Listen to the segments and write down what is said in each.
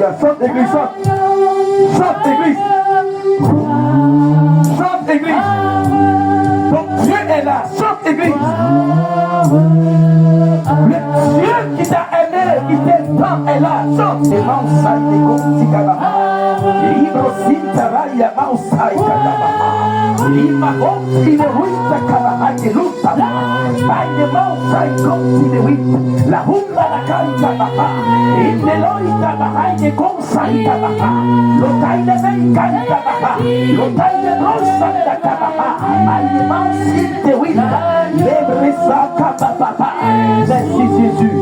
Alléluia. Chante église, chante. Chante église. Chante église. Donc Dieu est là. Chante église. Le Dieu qui t'a aimé, qui t'aime tant est là. Chante. Et Mausai de Gontikaba. Et Ibrosintara Yamausai Kadaba. Ima Gonti de Wita Kaba. Ayeluta. Aye Mausai Gonti de Wita. La Humba la Kanta Baba. Indeloi Kaba. Aye Gonsai Kaba. Lotai de Meikanta Baba. Lotai de Rosanda Kaba. Aye Mausai de Wita. Lebresa Kaba Baba. Merci Jésus.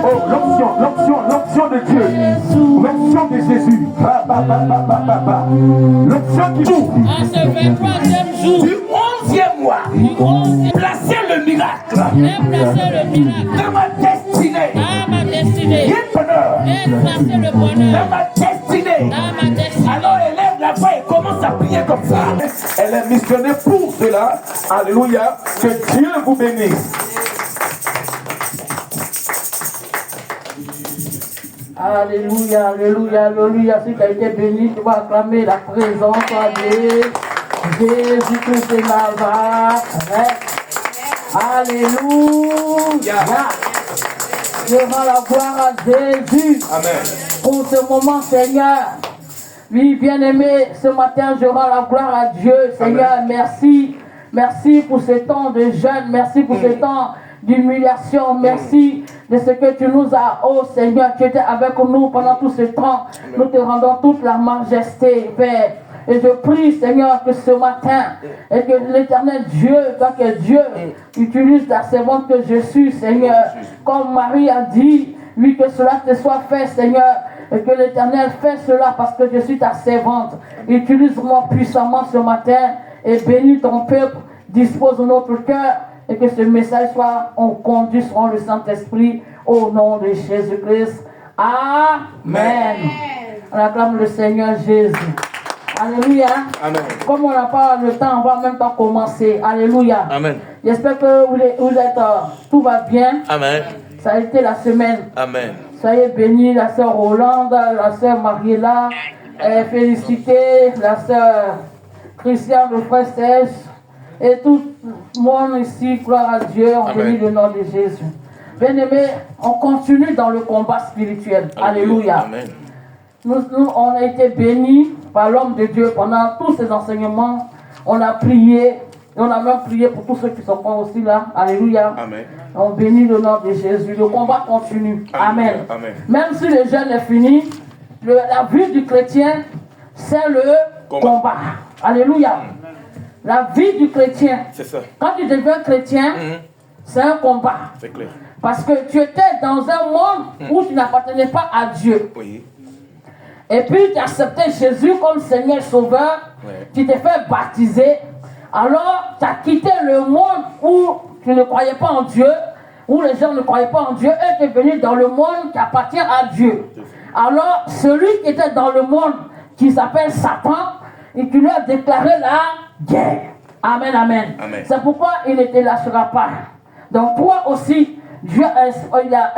Oh, l'onction de Dieu, l'onction de Jésus, l'onction qui joue. À ce 23e jour Du 11e mois, placez le miracle dans ma destinée. Placez le bonheur Dans ma destinée. Alors élève la voix et commence à prier comme ça. Elle est missionnée pour cela. Alléluia. Que Dieu vous bénisse. Alléluia, alléluia, alléluia. Si tu as été béni, tu vas acclamer la présence de Jésus-Christ de Nazareth. Alléluia. Je rends la gloire à Jésus. Amen. Pour ce moment, Seigneur. Oui, bien-aimé, ce matin, je rends la gloire à Dieu. Seigneur, Amen. merci. Merci pour ce temps de jeûne. Merci pour ce temps d'humiliation. Merci de ce que tu nous as, oh Seigneur, tu étais avec nous pendant tout ce temps. Amen. Nous te rendons toute la majesté, Père. Et je prie, Seigneur, que ce matin, et que l'Éternel Dieu, toi que Dieu utilise la servante que je suis, Seigneur, comme Marie a dit, oui, que cela te soit fait, Seigneur, et que l'Éternel fait cela parce que je suis ta servante. Utilise-moi puissamment ce matin et bénis ton peuple, dispose notre cœur et que ce message soit conduit sur le Saint-Esprit au nom de Jésus-Christ. Amen. On acclame le Seigneur Jésus. Alléluia. Amen. Comme on n'a pas le temps, on va en même temps commencer. Alléluia. Amen. J'espère que vous êtes, tout va bien. Amen. Ça a été la semaine. Amen. Soyez bénis, la sœur Rolande, la sœur Mariella. Félicitez la sœur Christiane, le frère Serge. Et tout le monde ici, gloire à Dieu, on bénit le nom de Jésus. Bien-aimés, on continue dans le combat spirituel. Alléluia. Amen. Nous, on a été bénis par l'homme de Dieu pendant tous ces enseignements. On a prié, et on a même prié pour tous ceux qui sont pas aussi là. Alléluia. Amen. On bénit le nom de Jésus. Le combat continue. Amen. Amen. Même si le jeûne est fini, la vie du chrétien, c'est le combat. Alléluia. La vie du chrétien. C'est ça. Quand tu deviens chrétien, c'est un combat. C'est clair. Parce que tu étais dans un monde où tu n'appartenais pas à Dieu. Oui. Et puis tu as accepté Jésus comme Seigneur Sauveur. Ouais. Tu t'es fait baptiser. Alors tu as quitté le monde où tu ne croyais pas en Dieu, où les gens ne croyaient pas en Dieu, et tu es venu dans le monde qui appartient à Dieu. Alors celui qui était dans le monde, qui s'appelle Satan, et tu lui as déclaré la guerre. Amen, amen. Amen. C'est pourquoi il ne te lâchera pas. Donc toi aussi, Dieu a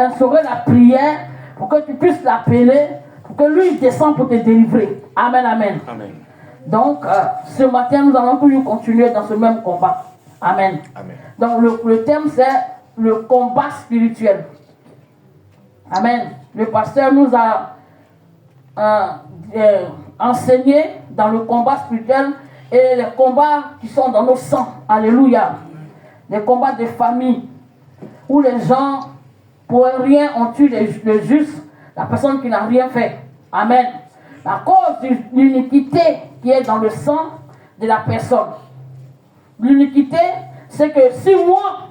instauré la prière pour que tu puisses l'appeler, pour que lui descende pour te délivrer. Amen, amen. Amen. Donc, ce matin, nous allons toujours continuer dans ce même combat. Amen. Amen. Donc, le thème, c'est le combat spirituel. Amen. Le pasteur nous a enseigné dans le combat spirituel et les combats qui sont dans nos sangs. Alléluia. Les combats de famille où les gens, pour rien, ont tué le juste, la personne qui n'a rien fait. Amen. À cause de l'iniquité qui est dans le sang de la personne. L'iniquité, c'est que si moi,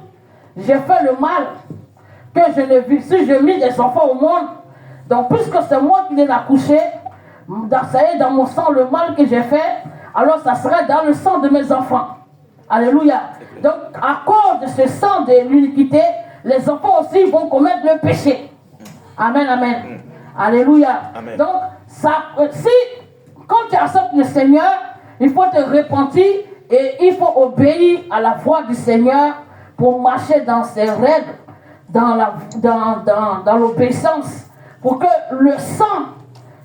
j'ai fait le mal, que je ne vis, si je mis des enfants au monde, donc puisque c'est moi qui les ai accouchés, ça y est dans mon sang le mal que j'ai fait, alors ça serait dans le sang de mes enfants. Alléluia. Donc à cause de ce sang de l'iniquité, les enfants aussi vont commettre le péché. Amen, amen. Alléluia. Amen. Donc, quand tu acceptes le Seigneur, il faut te repentir et il faut obéir à la voix du Seigneur pour marcher dans ses règles, dans l'obéissance, pour que le sang,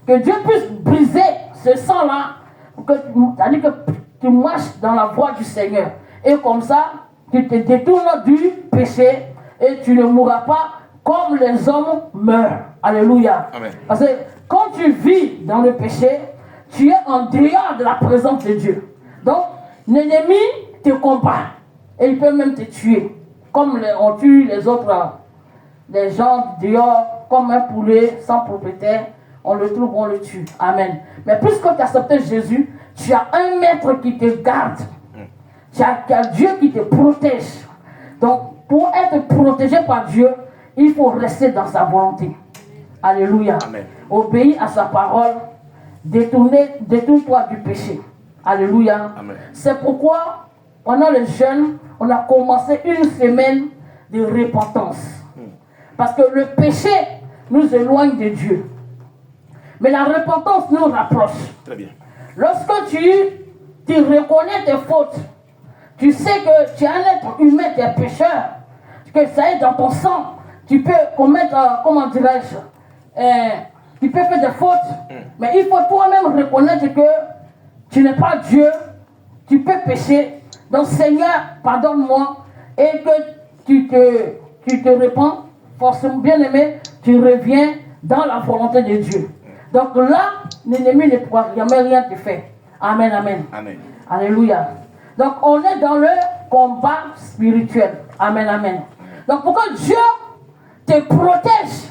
que Dieu puisse briser ce sang-là, c'est-à-dire que tu marches dans la voie du Seigneur. Et comme ça, tu te détournes du péché et tu ne mourras pas comme les hommes meurent. Alléluia. Amen. Parce que quand tu vis dans le péché, tu es en dehors de la présence de Dieu. Donc, l'ennemi te combat et il peut même te tuer. Comme on tue les autres, les gens dehors, comme un poulet sans propriétaire, on le trouve, on le tue. Amen. Mais puisque tu as accepté Jésus, tu as un maître qui te garde. Tu as Dieu qui te protège. Donc, pour être protégé par Dieu, il faut rester dans sa volonté. Alléluia. Amen. Obéis à sa parole. Détourne-toi du péché. Alléluia. Amen. C'est pourquoi, pendant le jeûne, on a commencé une semaine de repentance. Parce que le péché nous éloigne de Dieu. Mais la repentance nous rapproche. Très bien. Lorsque tu reconnais tes fautes, tu sais que tu es un être humain, tu es pécheur, que ça est dans ton sang, tu peux commettre, comment dirais-je, tu peux faire des fautes, mais il faut toi-même reconnaître que tu n'es pas Dieu, tu peux pécher. Donc Seigneur, pardonne-moi, et que tu te répands, forcément bien aimé, tu reviens dans la volonté de Dieu. Donc là, l'ennemi ne pourra jamais rien te faire. Amen, amen. Amen. Alléluia. Donc on est dans le combat spirituel. Amen, amen. Donc pour que Dieu te protège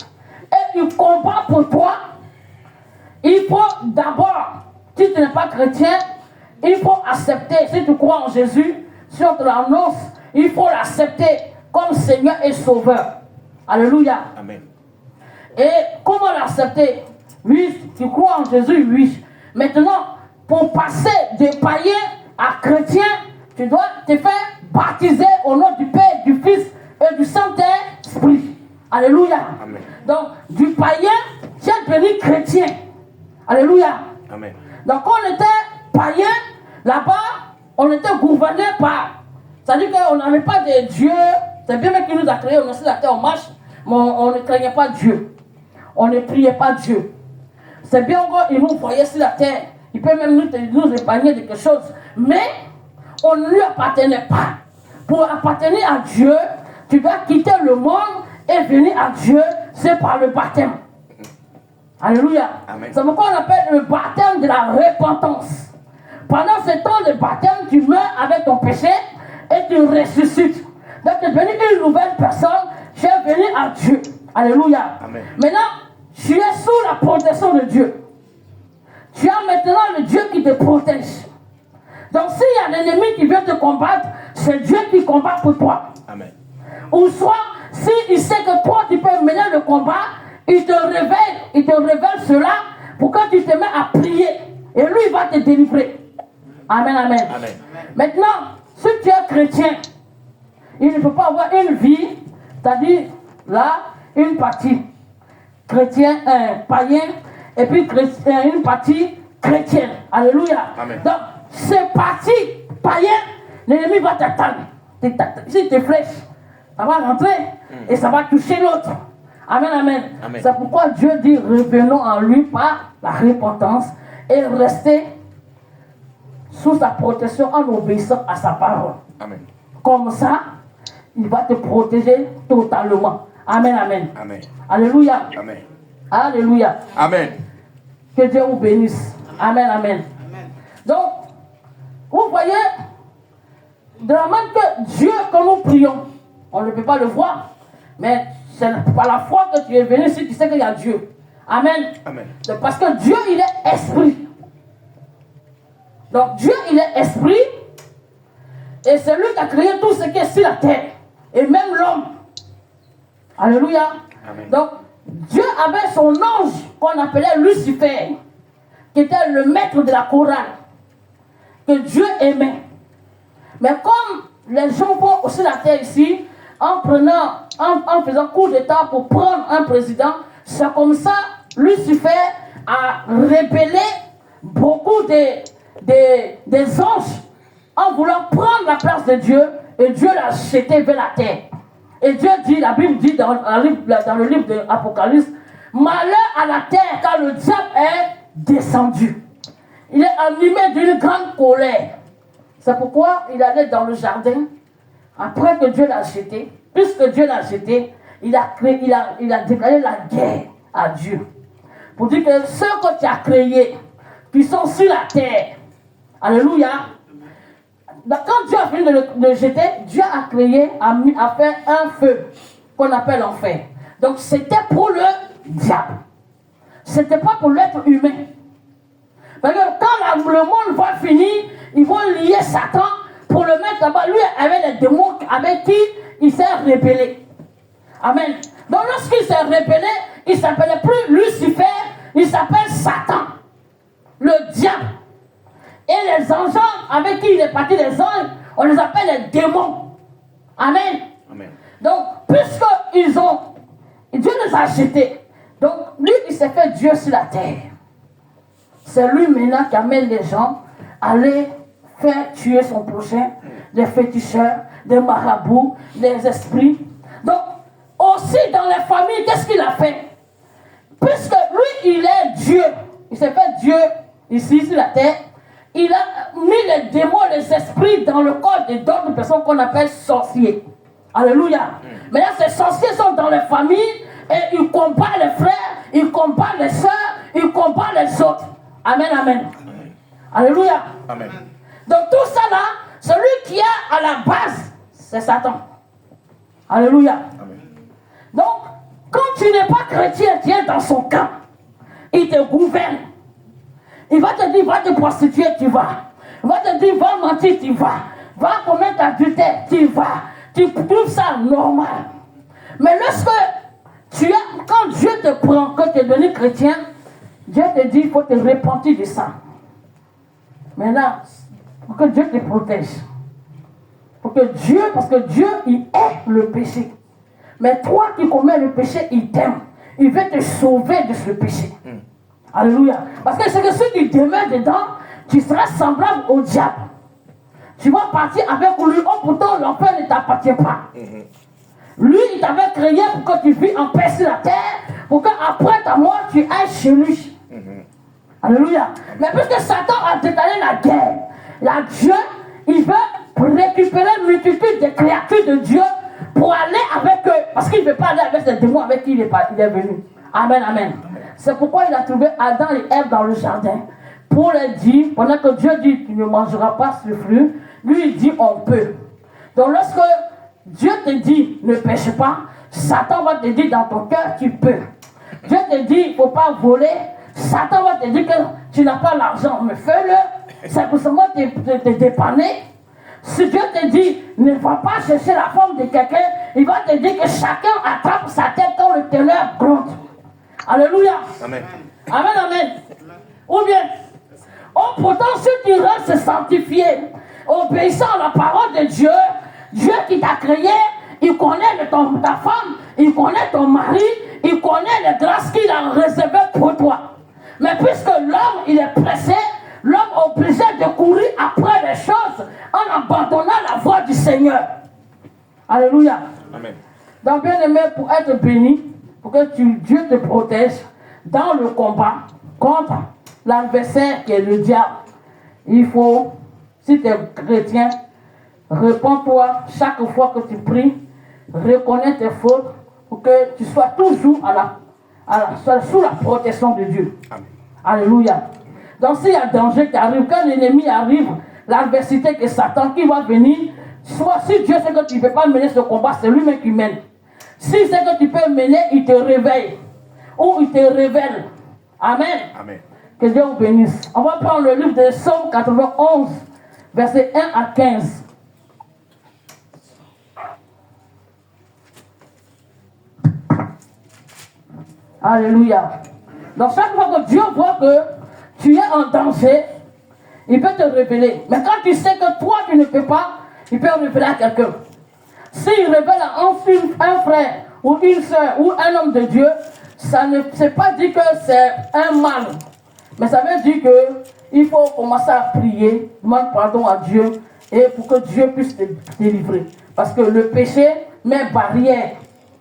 et qu'il combat pour toi, il faut d'abord, si tu n'es pas chrétien, il faut accepter, si tu crois en Jésus, si on te l'annonce, il faut l'accepter comme Seigneur et Sauveur. Alléluia. Amen. Et comment l'accepter? Oui, tu crois en Jésus, oui. Maintenant, pour passer de païen à chrétien, tu dois te faire baptiser au nom du Père, du Fils et du Saint-Esprit. Alléluia. Amen. Donc, du païen, tu es devenu chrétien. Alléluia. Amen. Donc, quand on était païen, là-bas, on était gouverné par. C'est-à-dire qu'on n'avait pas de Dieu. C'est bien même qu'il nous a créés, on a laissé la terre en marche, mais on ne craignait pas Dieu. On ne priait pas Dieu. C'est bien qu'il nous voyait sur la terre. Il peut même nous épargner de quelque chose. Mais on ne lui appartenait pas. Pour appartenir à Dieu, tu dois quitter le monde et venir à Dieu. C'est par le baptême. Alléluia. Amen. C'est pourquoi on appelle le baptême de la repentance. Pendant ce temps de baptême, tu meurs avec ton péché et tu ressuscites. Donc tu es devenu une nouvelle personne. Tu es venu à Dieu. Alléluia. Amen. Maintenant, tu es sous la protection de Dieu. Tu as maintenant le Dieu qui te protège. Donc s'il y a l'ennemi qui vient te combattre, c'est Dieu qui combat pour toi. Amen. Ou soit, s'il sait que toi tu peux mener le combat, il te révèle cela pour que tu te mets à prier. Et lui, il va te délivrer. Amen, amen. Amen. Maintenant, si tu es chrétien, il ne peut pas avoir une vie, c'est-à-dire là, une partie chrétien, païen, et puis une partie chrétienne. Alléluia. Amen. Donc, ces parties païennes, l'ennemi va t'attendre. Si tu flèches, ça va rentrer et ça va toucher l'autre. Amen, amen. Amen. C'est pourquoi Dieu dit revenons en lui par la repentance et rester sous sa protection en obéissant à sa parole. Amen. Comme ça, il va te protéger totalement. Amen, amen. Amen. Alléluia. Amen. Alléluia. Amen. Que Dieu vous bénisse. Amen, amen. Donc, vous voyez, de la même que Dieu que nous prions, on ne peut pas le voir, mais c'est par la foi que tu es venu si tu sais qu'il y a Dieu. Amen. Amen. C'est parce que Dieu, il est esprit. Donc Dieu, il est esprit, et c'est lui qui a créé tout ce qui est sur la terre, et même l'homme. Alléluia. Amen. Donc, Dieu avait son ange qu'on appelait Lucifer, qui était le maître de la chorale, que Dieu aimait. Mais comme les gens vont aussi la terre ici, en faisant coup d'état pour prendre un président, c'est comme ça Lucifer a rébellé beaucoup des anges en voulant prendre la place de Dieu, et Dieu l'a jeté vers la terre. Et Dieu dit, la Bible dit dans le livre de l'Apocalypse, malheur à la terre car le diable est descendu. Il est animé d'une grande colère. C'est pourquoi il allait dans le jardin, après que Dieu l'a jeté. Puisque Dieu l'a jeté, il a déclaré la guerre à Dieu. Pour dire que ceux que tu as créés, qui sont sur la terre, alléluia, quand Dieu a fini de le jeter, Dieu a créé, a fait un feu qu'on appelle l'enfer. Donc c'était pour le diable. C'était pas pour l'être humain. Parce que quand le monde va finir, ils vont lier Satan pour le mettre là-bas. Lui avait les démons avec qui il s'est rébellé. Amen. Donc lorsqu'il s'est rébellé, il ne s'appelait plus Lucifer, il s'appelle Satan, le diable. Et les anges avec qui il est parti, les anges, on les appelle les démons. Amen. Amen. Donc, Dieu les a jetés. Donc, lui, il s'est fait Dieu sur la terre. C'est lui maintenant qui amène les gens à aller faire tuer son prochain, des féticheurs, des marabouts, des esprits. Donc, aussi dans les familles, qu'est-ce qu'il a fait? Puisque lui, il est Dieu, il s'est fait Dieu ici sur la terre, il a mis les démons, les esprits dans le corps d'autres personnes qu'on appelle sorciers. Alléluia. Maintenant, ces sorciers sont dans les familles et ils combattent les frères, ils combattent les soeurs, ils combattent les autres. Amen, amen. Alléluia. Amen. Donc tout ça là, celui qui est à la base, c'est Satan. Alléluia. Amen. Donc, quand tu n'es pas chrétien, tu es dans son camp. Il te gouverne. Il va te dire, va te prostituer, tu vas. Il va te dire, va mentir, tu vas. Va commettre adultère, tu vas. Tu trouves ça normal. Mais lorsque quand Dieu te prend, quand tu es devenu chrétien, Dieu te dit, il faut te repentir de ça. Maintenant, pour que Dieu te protège. Parce que Dieu, il hait le péché. Mais toi qui commets le péché, il t'aime. Il veut te sauver de ce péché. Alléluia. Parce que c'est que si tu demeures dedans, tu seras semblable au diable. Tu vas partir avec lui. Oh, pourtant, l'enfer ne t'appartient pas. Lui, il t'avait créé pour que tu vis en paix sur la terre, pour qu'après ta mort, tu ailles chez lui. Alléluia. Mais puisque Satan a déclaré la guerre, Dieu, il veut récupérer une multitude de créatures de Dieu pour aller avec eux. Parce qu'il ne veut pas aller avec ces démons avec qui il est venu. Amen, amen. C'est pourquoi il a trouvé Adam et Ève dans le jardin. Pour leur dire, pendant que Dieu dit tu ne mangeras pas ce fruit, lui il dit on peut. Donc lorsque Dieu te dit ne pêche pas, Satan va te dire dans ton cœur tu peux. Dieu te dit il ne faut pas voler, Satan va te dire que tu n'as pas l'argent, mais fais-le. C'est pour seulement te dépanner. Si Dieu te dit ne va pas chercher la forme de quelqu'un, il va te dire que chacun attrape sa tête quand le ténèbre gronde. Alléluia. Amen. Amen, amen. Ou bien, oh, pourtant, si tu restes sanctifié, obéissant à la parole de Dieu, Dieu qui t'a créé, il connaît ta femme, il connaît ton mari, il connaît les grâces qu'il a réservées pour toi. Mais puisque l'homme, il est pressé, l'homme est obligé de courir après les choses en abandonnant la voie du Seigneur. Alléluia. Amen. Donc, bien aimé, pour être béni, pour que Dieu te protège dans le combat contre l'adversaire qui est le diable, il faut, si tu es chrétien, réponds-toi chaque fois que tu pries, reconnais tes fautes pour que tu sois toujours sous la protection de Dieu. Amen. Alléluia. Donc s'il y a danger qui arrive, quand l'ennemi arrive, l'adversité que Satan qui va venir, soit si Dieu sait que tu ne peux pas mener ce combat, c'est lui-même qui mène. Si c'est que tu peux mener, il te réveille. Ou il te révèle. Amen. Amen. Que Dieu vous bénisse. On va prendre le livre de Psaume 91, versets 1 à 15. Alléluia. Donc chaque fois que Dieu voit que tu es en danger, il peut te révéler. Mais quand tu sais que toi tu ne peux pas, il peut révéler à quelqu'un. S'il révèle à un frère ou une soeur ou un homme de Dieu, ça ne s'est pas dit que c'est un mal. Mais ça veut dire qu'il faut commencer à prier, demander pardon à Dieu, et pour que Dieu puisse te délivrer. Parce que le péché met barrière,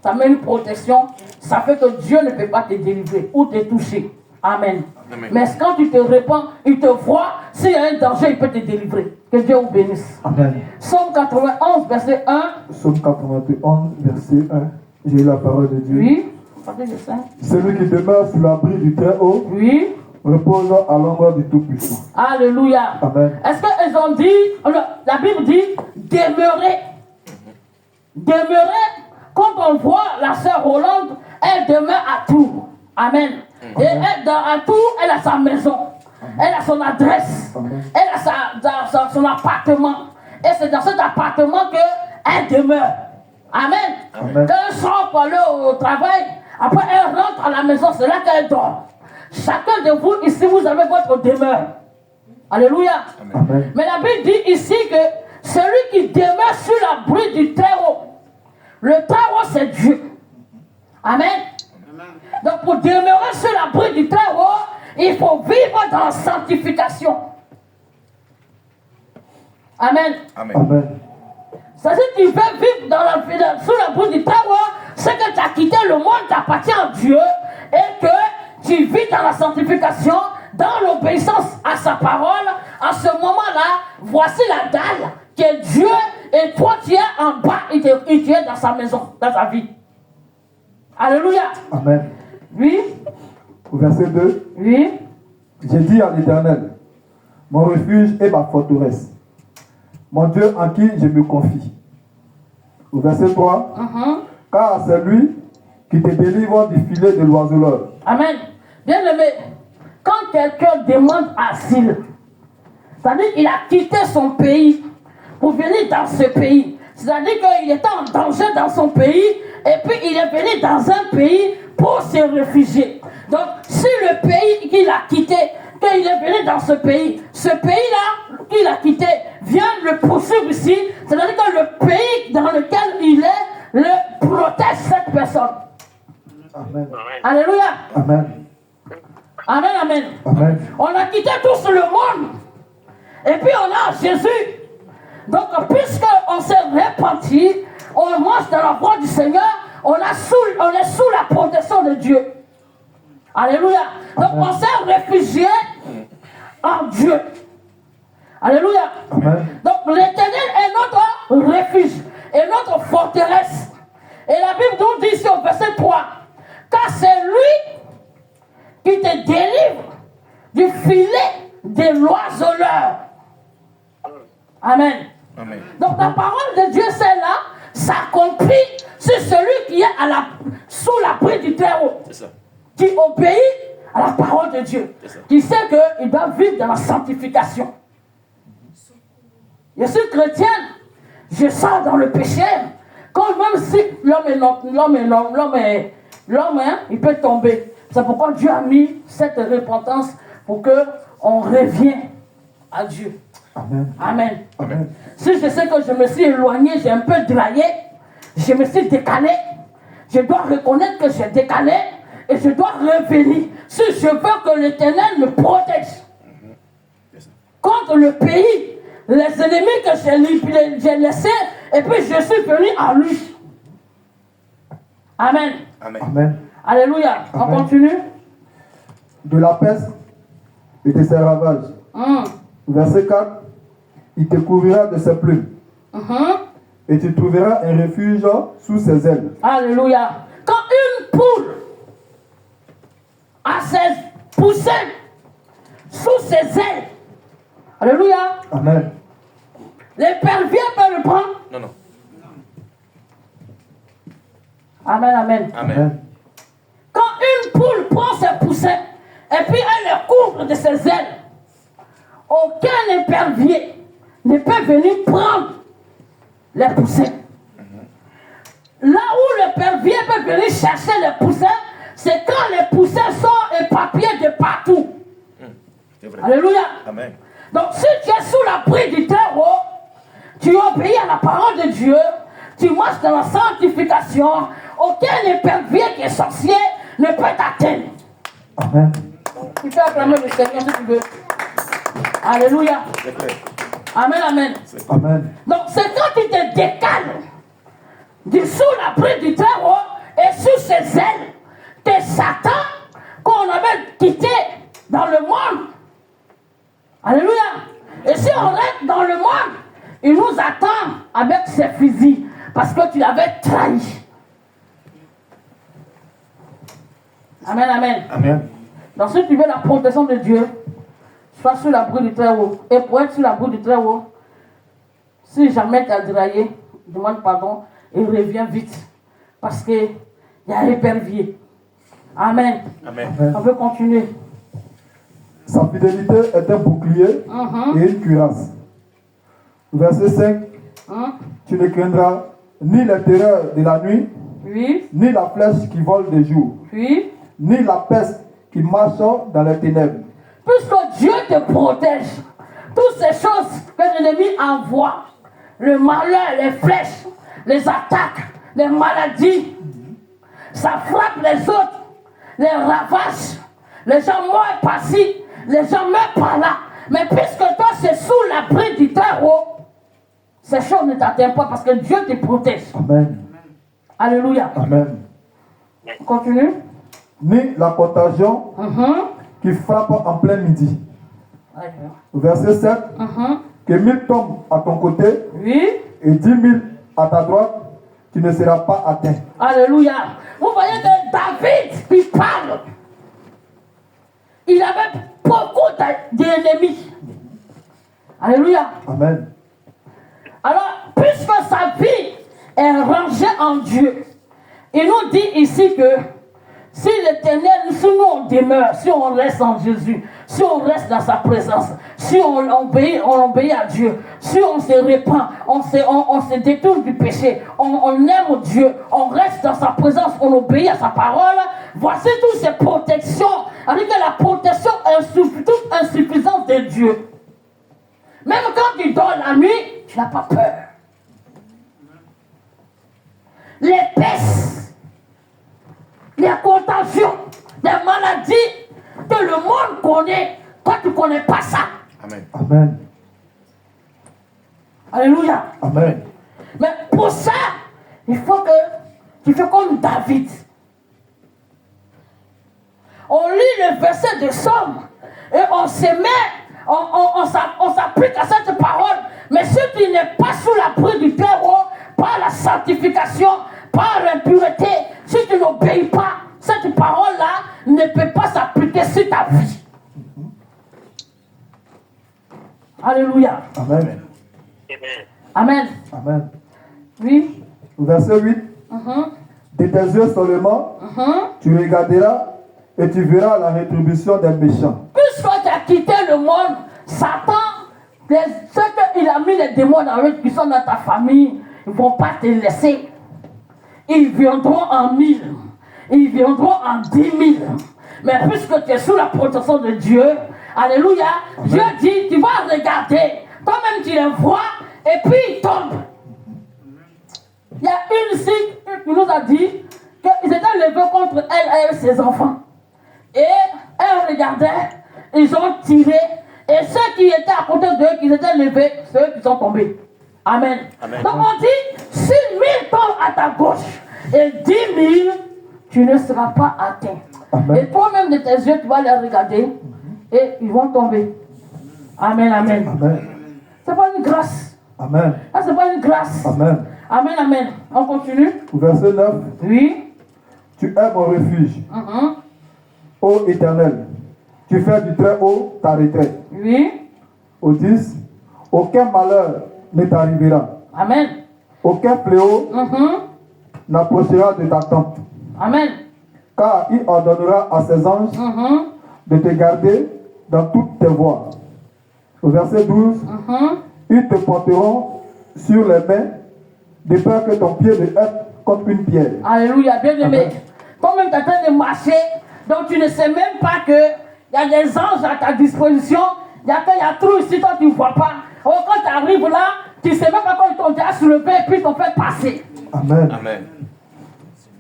ça met une protection, ça fait que Dieu ne peut pas te délivrer ou te toucher. Amen. Amen. Mais quand tu te répands, il te voit, s'il y a un danger, il peut te délivrer. Que Dieu vous bénisse. Amen. Psaume 91, verset 1. Psaume 91, verset 1. J'ai la parole de Dieu. Oui. Partez de ça. Celui qui demeure sous l'abri du Très-Haut Oui. repose à l'ombre du Tout-Puissant. Alléluia. Amen. Est-ce qu'ils ont dit, la Bible dit, demeurer. Demeurer, quand on voit la sœur Rolande, elle demeure à Tours. Amen. Et elle, à Tours, elle a sa maison. Elle a son adresse. Elle a son appartement. Et c'est dans cet appartement qu'elle demeure. Amen. Amen. Quand elle sort pour aller au travail, après elle rentre à la maison, c'est là qu'elle dort. Chacun de vous, ici, vous avez votre demeure. Alléluia. Amen. Mais la Bible dit ici que celui qui demeure sur l'abri du Très-Haut, le Très-Haut c'est Dieu. Amen. Donc pour demeurer sur l'abri du Très-Haut, il faut vivre dans la sanctification. Amen. Amen. Amen. Ça veut dire que tu veux vivre sous l'abri du Très-Haut, c'est que tu as quitté le monde, tu appartiens à Dieu et que tu vis dans la sanctification, dans l'obéissance à sa parole. À ce moment-là, voici la dalle qui est Dieu et toi tu es en bas et tu es dans sa maison, dans sa vie. Alléluia. Amen. Oui. Au verset 2, Oui. j'ai dit à l'Éternel, mon refuge et ma forteresse, mon Dieu en qui je me confie. Au verset 3, car c'est lui qui te délivre du filet de l'oiseleur. Amen. Bien aimé, quand quelqu'un demande asile, c'est-à-dire qu'il a quitté son pays pour venir dans ce pays. C'est-à-dire qu'il était en danger dans son pays et puis il est venu dans un pays pour se réfugier. Donc, si le pays qu'il a quitté, qu'il est venu dans ce pays-là qu'il a quitté vient le poursuivre ici, c'est-à-dire que le pays dans lequel il est le protège cette personne. Amen. Alléluia. Amen. Amen, amen. Amen. On a quitté tous le monde. Et puis on a Jésus. Donc, puisqu'on s'est repenti, on marche dans la voie du Seigneur, on est sous la protection de Dieu. Alléluia. Donc, on s'est réfugié en Dieu. Alléluia. Amen. Donc, l'Éternel est notre refuge et notre forteresse. Et la Bible nous dit ici au verset 3, car c'est lui qui te délivre du filet des l'oiseleur. Amen. Amen. Donc la parole de Dieu, celle-là, s'accomplit sur celui qui est sous l'abri du Très-Haut, C'est ça. qui obéit à la parole de Dieu, qui sait qu'il doit vivre dans la sanctification. Je suis chrétienne, je sors dans le péché, quand même si l'homme, il peut tomber. C'est pourquoi Dieu a mis cette repentance pour qu'on revienne à Dieu. Amen. Amen. Amen. Si je sais que je me suis éloigné, j'ai un peu déraillé, je me suis décalé, je dois reconnaître que j'ai décalé et je dois revenir. Si je veux que l'Éternel me protège contre le pays, les ennemis que j'ai laissés, et puis je suis venu à lui. Amen. Amen. Amen. Alléluia. On Amen. continue. De la peste et de ses ravages. Verset 4, il te couvrira de ses plumes. Et tu trouveras un refuge sous ses ailes. Alléluia. Quand une poule a ses poussins sous ses ailes, alléluia, Amen. l'épervier peut le prendre. Non, non. Amen, amen. Amen. Amen. Quand une poule prend ses poussins et puis elle les couvre de ses ailes, aucun épervier ne peut venir prendre les poussins. Là où l'épervier peut venir chercher les poussins, c'est quand les poussins sont éparpillés de partout. C'est vrai. Alléluia. Amen. Donc si tu es sous l'abri du Très-Haut, tu obéis à la parole de Dieu, tu marches dans la sanctification, aucun épervier qui est sorcier ne peut t'atteindre. Amen. Tu peux acclamer le Seigneur si tu veux. Alléluia. Amen, amen. Amen. Donc c'est quand tu te décales sous l'abri du Très-Haut et sous ses ailes, t'es Satan qu'on avait quitté dans le monde. Alléluia. Et si on reste dans le monde, il nous attend avec ses fusils parce que tu l'avais trahi. Amen, amen. Amen. Donc si tu veux la protection de Dieu, sois sur l'abri du Très-Haut. Et pour être sur l'abri du Très-Haut, si jamais tu as déraillé, demande pardon et reviens vite. Parce qu'il y a un épervier. Amen. Amen. On peut continuer. Sa fidélité est un bouclier et une cuirasse. Verset 5. Tu ne craindras ni les terreurs de la nuit, Oui. ni la flèche qui vole de jour, Oui. ni la peste qui marche dans les ténèbres. Puisque Dieu te protège, toutes ces choses que l'ennemi envoie, le malheur, les flèches, les attaques, les maladies, ça frappe les autres, les ravage, les gens meurent par-ci, les gens meurent par-là. Mais puisque toi c'est sous l'abri du Très-Haut, ces choses ne t'atteignent pas parce que Dieu te protège. Amen. Alléluia. Amen. On continue. Ni la contagion qui frappe en plein midi. Verset 7. Que 1000 tombent à ton côté Oui. et 10 000 à ta droite, tu ne seras pas atteint. Alléluia. Vous voyez que David, il parle. Il avait beaucoup d'ennemis. Alléluia. Amen. Alors, puisque sa vie est rangée en Dieu, il nous dit ici que si l'Éternel, si nous on demeure, si on reste en Jésus, si on reste dans sa présence, si on obéit à Dieu, si on se répand, on se détourne du péché, on aime Dieu, on reste dans sa présence, on obéit à sa parole, voici toutes ces protections, avec la protection toute insuffisante de Dieu. Même quand tu dors la nuit, tu n'as pas peur. Les pestes, les contagions, les maladies que le monde connaît, toi tu ne connais pas ça. Amen. Amen. Alléluia. Amen. Mais pour ça, il faut que tu fais comme David. On lit le verset de Somme et on se met, on s'applique à cette parole. Mais si tu n'es pas sous l'abri du Très-Haut, par la sanctification, par l'impureté, si tu n'obéis pas, cette parole-là ne peut pas s'appliquer sur ta vie. Alléluia. Amen. Amen. Amen. Oui. Verset 8. De tes yeux seulement, tu regarderas et tu verras la rétribution des méchants. Puisque tu as quitté le monde, Satan, ceux qu'il a mis les démons qui sont dans ta famille, ils ne vont pas te laisser. Ils viendront en 1000. Ils viendront en 10 000. Mais puisque tu es sous la protection de Dieu, alléluia, amen. Dieu dit, tu vas regarder. Toi-même tu les vois et puis ils tombent. Il y a une ici qui nous a dit qu'ils étaient levés contre elle et ses enfants. Et elle regardait, ils ont tiré. Et ceux qui étaient à côté d'eux, qui étaient levés, c'est eux qui sont tombés. Amen. Amen. Donc on dit, si 1000 tombent à ta gauche et 10 000, tu ne seras pas atteint. Amen. Et toi-même de tes yeux, tu vas les regarder et ils vont tomber. Amen, amen. Amen. C'est pas une grâce. Amen. Ça, c'est pas une grâce. Amen. Amen, amen. On continue. Verset 9. Oui. Tu es mon refuge. Ô Éternel, tu fais du Très-Haut ta retraite. Oui. Au 10, aucun malheur ne t'arrivera. Amen. Aucun fléau n'approchera de ta tente. Amen. Car il ordonnera à ses anges de te garder dans toutes tes voies. Au verset 12, ils te porteront sur les mains de peur que ton pied ne heurte contre une pierre. Alléluia, bien aimé. Toi-même, tu es en train de marcher, donc tu ne sais même pas qu'il y a des anges à ta disposition. Il y a trop ici, toi tu ne vois pas. Oh, quand tu arrives là, tu ne sais même pas quand ils t'ont déjà soulevé et puis ils t'ont fait passer. Amen. Amen.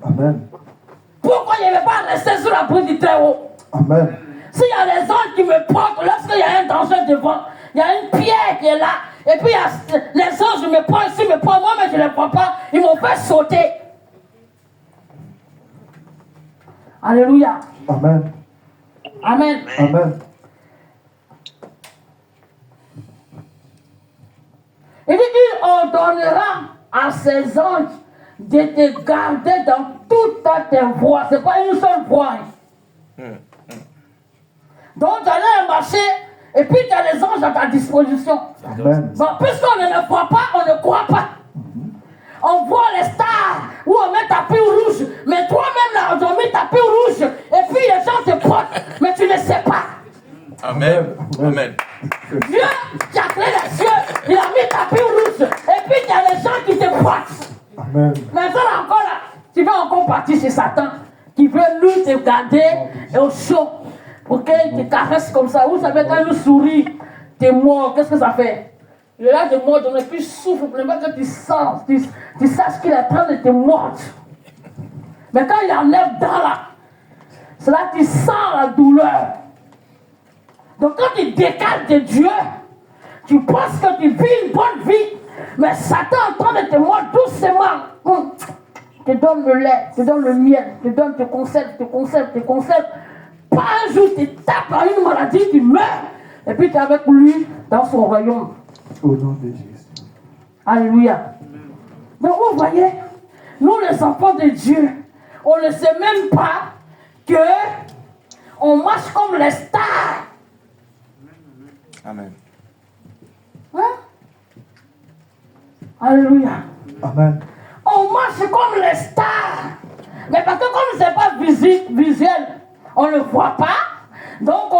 Amen. Pourquoi je ne vais pas rester sur la bride du Très-Haut? Amen. S'il y a les anges qui me portent, lorsqu'il y a un danger devant, il y a une pierre qui est là, et puis il y a les anges me prennent, s'ils me prennent, moi, mais je ne les prends pas, ils m'ont fait sauter. Alléluia. Amen. Amen. Amen. Il dit qu'il ordonnera à ses anges de te garder dans toutes tes voies. Ce n'est pas une seule voie. Donc tu allais marcher et puis tu as les anges à ta disposition. Amen. Bon, puisqu'on ne le voit pas, on ne croit pas. On voit les stars où on met tapis rouge, mais toi-même là, on a mis tapis rouge et puis les gens te portent, mais tu ne sais pas. Amen. Amen. Dieu qui a créé les cieux, il a mis tapis rouge et puis il y a les gens qui te portent. Amen. Maintenant encore là, tu vas encore partir chez Satan qui veut lui te garder au chaud pour qu'il te caresse comme ça. Vous savez, quand il nous sourit, tu es mort, qu'est-ce que ça fait? Il est là de mordre, et puis il souffle pour que tu sens, tu saches qu'il est en train de te mordre. Mais quand il enlève dans là, c'est là que tu sens la douleur. Donc quand tu décales de Dieu, tu penses que tu vis une bonne vie, mais Satan est en train de te mordre doucement. Te donne le lait, te donne le miel, te donne, te conserve. Pas un jour, tu tapes à une maladie, tu meurs, et puis tu es avec lui dans son royaume. Au nom de Jésus. Alléluia. Donc vous voyez, nous les enfants de Dieu, on ne sait même pas que on marche comme les stars. Amen. Hein? Alléluia. Amen. On marche comme les stars. Mais parce que comme ce n'est pas visuel, on ne le voit pas. Donc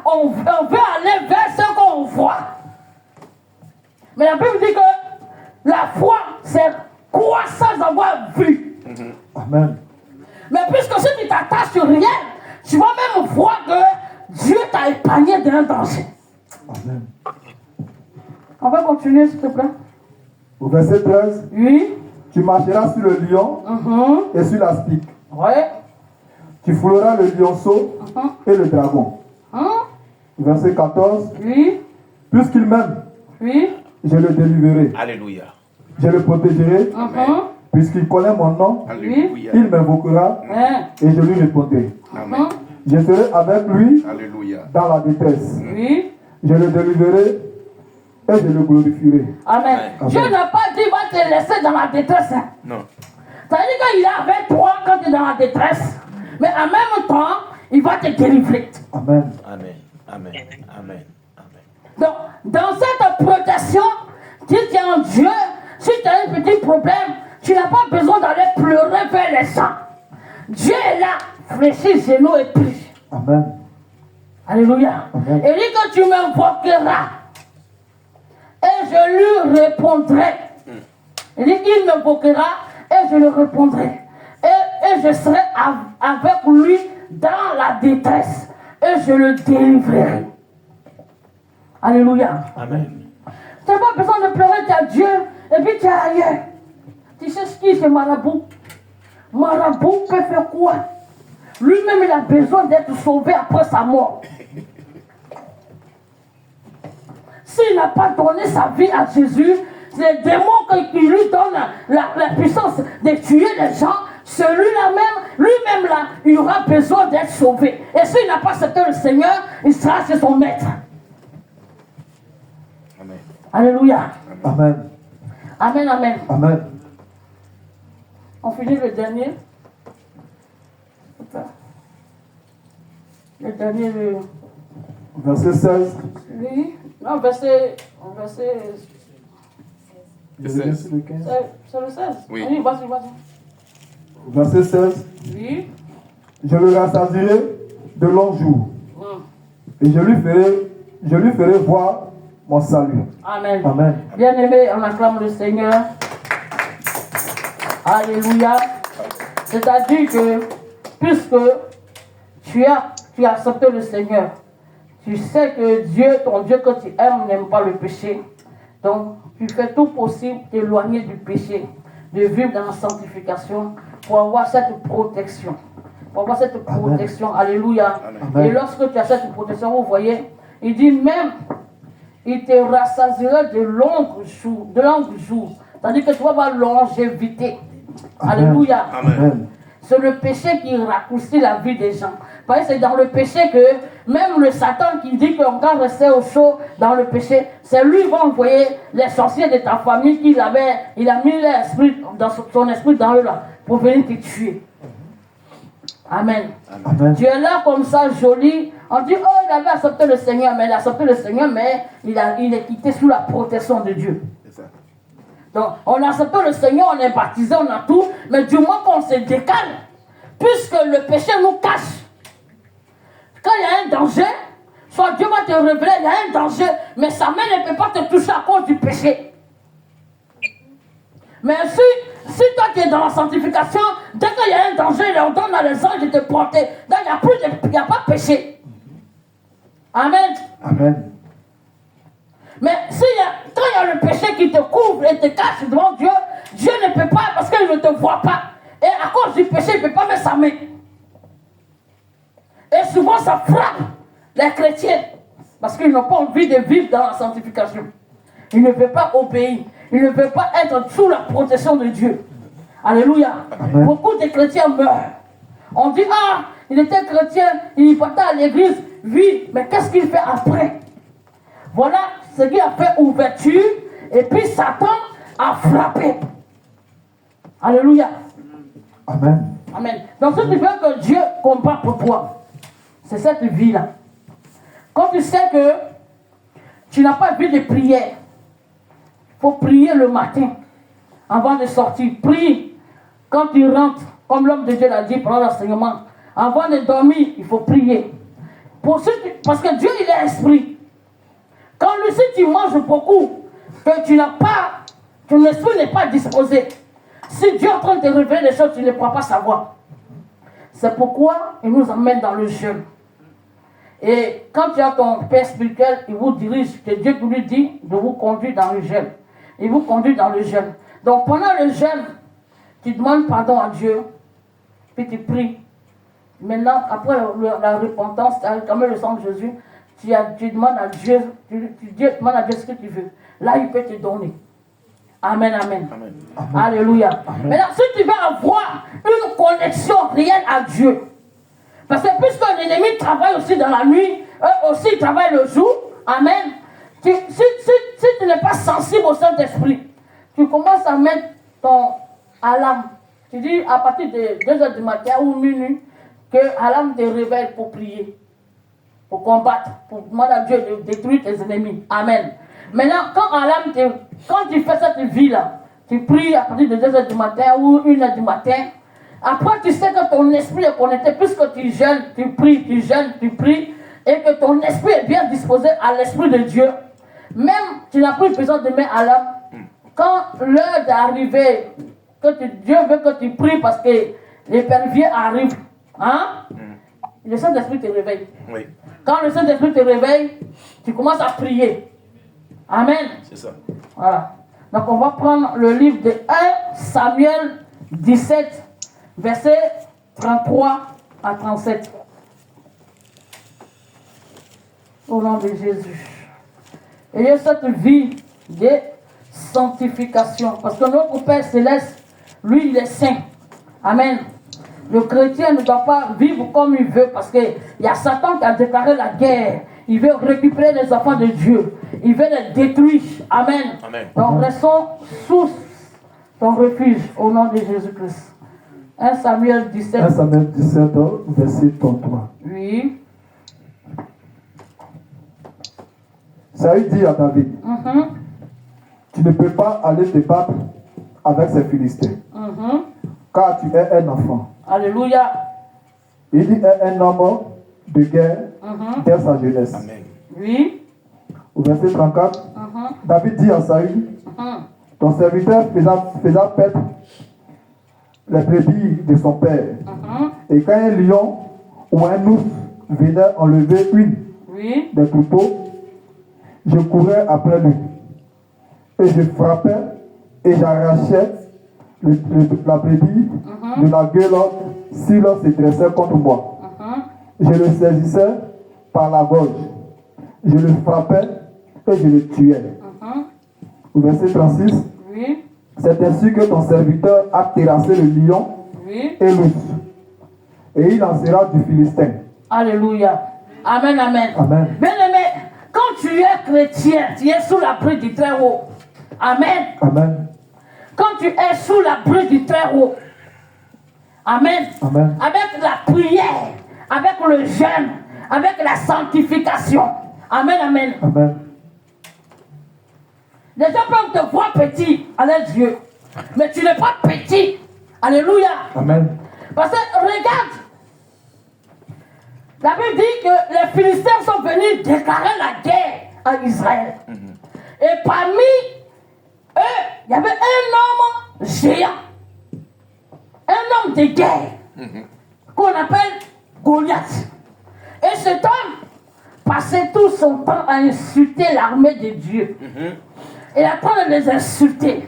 on veut aller vers ce qu'on voit. Mais la Bible dit que la foi, c'est croire sans avoir vu. Amen. Mais puisque si tu t'attaches sur rien, tu vas même voir que Dieu t'a épargné d'un danger. Amen. On va continuer, s'il te plaît. Au verset 13, Oui. tu marcheras sur le lion et sur l'aspic. Ouais. Tu fouleras le lionceau et le dragon. Verset 14, Oui. puisqu'il m'aime, Oui. je le délivrerai. Alléluia. Je le protégerai, puisqu'il connaît mon nom. Alléluia. Il m'invoquera Hein. et je lui répondrai. Amen. Je serai avec lui Alléluia. dans la détresse. Oui. Je le délivrerai et je le glorifierai. Amen. Amen. Dieu n'a pas dit va te laisser dans la détresse. Hein. Non. Ça veut dire qu'il est avec toi quand tu es dans la détresse. Mais en même temps, il va te délivrer. Amen. Amen. Amen. Amen. Amen. Donc, dans cette protection, si tu es en Dieu, si tu as un petit problème, tu n'as pas besoin d'aller pleurer vers les gens. Dieu est là, fléchis genoux et prie. Amen. Alléluia. Amen. Il dit que tu m'invoqueras et je lui répondrai. Il dit qu'il m'invoquera et je lui répondrai. Et je serai avec lui dans la détresse et je le délivrerai. Alléluia. Amen. Tu n'as pas besoin de pleurer, tu as Dieu et puis tu es ailleurs. Tu sais ce qui c'est marabout? Marabout peut faire quoi? Lui-même il a besoin d'être sauvé après sa mort. S'il n'a pas donné sa vie à Jésus, c'est les démons qui lui donnent la puissance de tuer les gens. Celui-là même, lui-même là, il aura besoin d'être sauvé. Et s'il n'a pas accepté le Seigneur, il sera chez son maître. Amen. Alléluia. Amen. Amen, amen. Amen. On finit le dernier. Le dernier, Verset 16. oui. Non, verset. Je vais lire sur le 15. C'est le 16. Oui. Oui, vas-y. Verset 16. Oui. Je le rassasierai de longs jours et je lui ferai voir mon salut. Amen. Amen. Bien-aimé, on acclame le Seigneur. Alléluia. C'est-à-dire que, puisque tu as accepté le Seigneur, tu sais que Dieu, ton Dieu que tu aimes, n'aime pas le péché. Donc, tu fais tout possible d'éloigner du péché, de vivre dans la sanctification pour avoir cette protection. pour avoir cette protection. Alléluia. Amen. Et lorsque tu as cette protection, vous voyez, il dit même, il te rassasiera de longs jours. C'est-à-dire que tu vas avoir longévité. Alléluia. Amen. C'est le péché qui raccourcit la vie des gens. Parce que c'est dans le péché que même le Satan qui dit qu'on va rester au chaud dans le péché, c'est lui qui va envoyer les sorciers de ta famille il a mis l'esprit dans son esprit dans eux là pour venir te tuer. Amen. Amen. Tu es là comme ça, joli. On dit, oh, il avait accepté le Seigneur, mais il a accepté le Seigneur, mais il est quitté sous la protection de Dieu. C'est ça. Donc, on accepte le Seigneur, on est baptisé, on a tout, mais du moment qu'on se décale, puisque le péché nous cache, quand il y a un danger, soit Dieu va te révéler, il y a un danger, mais sa main ne peut pas te toucher à cause du péché. Mais si toi tu es dans la sanctification, dès qu'il y a un danger, il ordonne à les anges de te porter. Donc il n'y a pas de péché. Amen. Amen. Mais quand il y a le péché qui te couvre et te cache devant Dieu, Dieu ne peut pas parce qu'il ne te voit pas. Et à cause du péché, il ne peut pas mettre sa main. Et souvent ça frappe les chrétiens parce qu'ils n'ont pas envie de vivre dans la sanctification. Ils ne veulent pas obéir. Ils ne veulent pas être sous la protection de Dieu. Alléluia. Amen. Beaucoup de chrétiens meurent. On dit, ah, il était chrétien, il partait à l'église. Oui, mais qu'est-ce qu'il fait après? Voilà ce qui a fait ouverture. Et puis Satan a frappé. Alléluia. Amen. Amen. Donc si tu veux que Dieu combat pour toi, c'est cette vie-là. Quand tu sais que tu n'as pas vu de prière, il faut prier le matin avant de sortir. Prie quand tu rentres, comme l'homme de Dieu l'a dit pendant l'enseignement. Avant de dormir, il faut prier. Parce que Dieu, il est esprit. Quand lui, si tu manges beaucoup, que tu n'as pas, ton esprit n'est pas disposé. Si Dieu est en train de te révéler des choses, tu ne pourras pas savoir. C'est pourquoi il nous emmène dans le jeûne. Et quand tu as ton père spirituel, il vous dirige, que Dieu lui dit de vous conduire dans le jeûne. Il vous conduit dans le jeûne. Donc pendant le jeûne, tu demandes pardon à Dieu, puis tu pries. Maintenant, après la repentance, tu as réclamé le sang de Jésus, tu demandes à Dieu, tu demandes à Dieu ce que tu veux. Là, il peut te donner. Amen, amen. Amen. Alléluia. Maintenant, si tu veux avoir une connexion réelle à Dieu, parce que puisque l'ennemi travaille aussi dans la nuit, eux aussi ils travaillent le jour, amen. Si tu n'es pas sensible au Saint-Esprit, tu commences à mettre ton alarme. Tu dis à partir de 2h du matin ou minuit, que l'alarme te réveille pour prier, pour combattre, pour demander à Dieu de détruire tes ennemis. Amen. Maintenant, quand tu fais cette vie-là, tu pries à partir de 2h du matin ou 1h du matin, après tu sais que ton esprit est connecté, puisque tu jeûnes, tu pries, tu jeûnes, tu pries, et que ton esprit est bien disposé à l'esprit de Dieu. Même tu n'as plus besoin de mettre alarme. Quand l'heure d'arriver, Dieu veut que tu pries parce que l'épervier arrive. Hein? Le Saint-Esprit te réveille. Oui, Quand le Saint-Esprit te réveille, tu commences à prier. Amen. c'est ça. Voilà. Donc on va prendre le livre de 1 Samuel 17, versets 33 à 37. Au nom de Jésus. Ayez cette vie de sanctification. Parce que notre Père Céleste, lui, il est saint. Amen. Le chrétien ne doit pas vivre comme il veut parce qu'il y a Satan qui a déclaré la guerre. Il veut récupérer les enfants de Dieu. Il veut les détruire. Amen. Amen. Donc restons sous ton refuge au nom de Jésus-Christ. 1 Samuel 17. 1 Samuel 17, verset 33. Oui. Saül dit à David, Mhm. tu ne peux pas aller te battre avec ces Philistins, Mhm. car tu es un enfant. Alléluia. Il dit un homme de guerre Mhm. dès sa jeunesse. Amen. Oui. Au verset 34, Mhm. David dit à Saül, Mhm. ton serviteur faisant paître les brebis de son père. Mhm. Et quand un lion ou un ours venait enlever une Oui. des troupeaux, je courais après lui. Et je frappais et j'arrachais la brebis de la gueule s'il se dressait contre moi. Je le saisissais par la gorge, je le frappais et je le tuais. Au verset 36, Oui. c'est ainsi que ton serviteur a terrassé le lion Oui. et l'ours, et il en sera du Philistin. Alléluia. Amen, amen. Amen. Bien-aimé, quand tu es chrétien, tu es sous l'abri du Très-Haut. Amen. Amen. Quand tu es sous l'abri du Très-Haut. Amen. Amen. Avec la prière, avec le jeûne, avec la sanctification. Amen, amen. Amen. Les gens peuvent te voir petit à leurs yeux, mais tu n'es pas petit. Alléluia. Amen. Parce que regarde, la Bible dit que les Philistins sont venus déclarer la guerre à Israël. Et parmi eux, il y avait un homme géant, un homme de guerre, qu'on appelle Goliath. Et cet homme passait tout son temps à insulter l'armée de Dieu. Et à train de les insulter.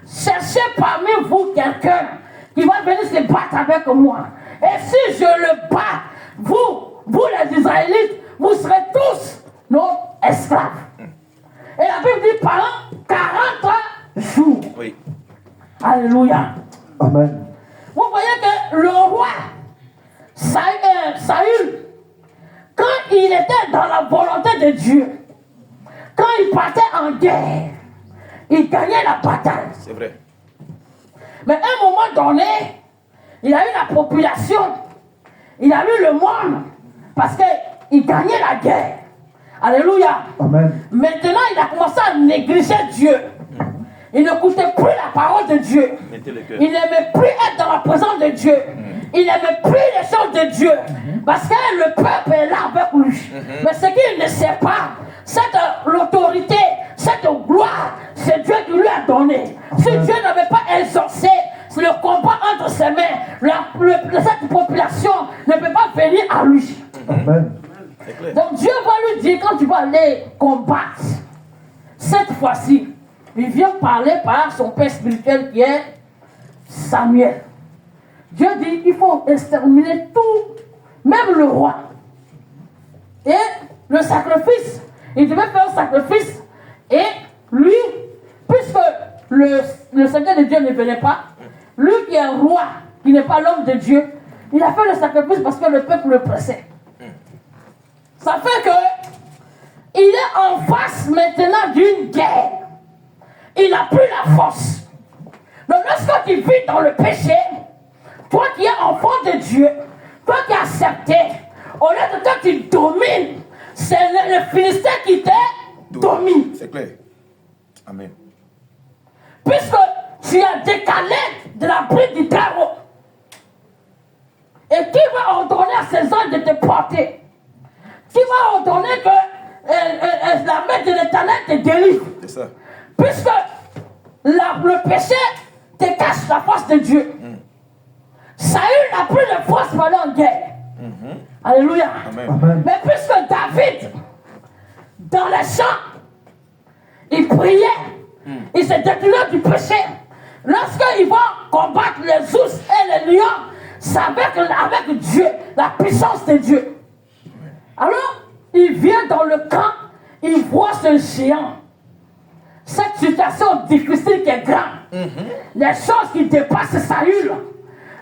Cherchez parmi vous quelqu'un qui va venir se battre avec moi. Et si je le bats, vous les Israélites, vous serez tous nos esclaves. Et la Bible dit pendant 40 jours. Oui. Alléluia. Amen. Vous voyez que le roi Saül, quand il était dans la volonté de Dieu, quand il partait en guerre, il gagnait la bataille. C'est vrai. Mais à un moment donné, il a eu la population, il a eu le monde, parce qu'il gagnait la guerre. Alléluia. Amen. Maintenant, il a commencé à négliger Dieu. Il n'écoutait plus la parole de Dieu. Mettez le cœur. Il n'aimait plus être dans la présence de Dieu. Il n'aimait plus les choses de Dieu. Parce que le peuple est là avec lui. Mais ce qu'il ne sait pas, cette l'autorité, cette gloire, c'est Dieu qui lui a donné. Si Dieu n'avait pas exaucé le combat entre ses mains, cette population ne peut pas venir à lui. Amen. C'est clair. Donc Dieu va lui dire, quand tu vas aller combattre, cette fois-ci, il vient parler par son père spirituel qui est Samuel. Dieu dit, il faut exterminer tout, même le roi. Et le sacrifice, il devait faire un sacrifice. Et lui, puisque le Seigneur de Dieu ne venait pas, lui qui est un roi, qui n'est pas l'homme de Dieu, il a fait le sacrifice parce que le peuple le pressait. Ça fait que il est en face maintenant d'une guerre. Il n'a plus la force. Donc lorsque tu vis dans le péché, toi qui es enfant de Dieu, toi qui as accepté, au lieu de toi tu domines, c'est le Philistin qui te domine. C'est clair. Amen. Puisque tu as décalé de la bride du Très-Haut. Et qui va ordonner à ces anges de te porter? Qui va ordonner que la main de l'Éternel te délivre? C'est ça. Puisque le péché te cache la force de Dieu. Saül n'a plus de force pour aller en guerre. Alléluia. Amen. Amen. Mais puisque David, dans les champs, il priait, il se détournait du péché. Lorsqu'il va combattre les ours et les lions, c'est avec Dieu, la puissance de Dieu. Alors, il vient dans le camp, il voit ce géant. Cette situation difficile qui est grande. Les choses qui dépassent Saül.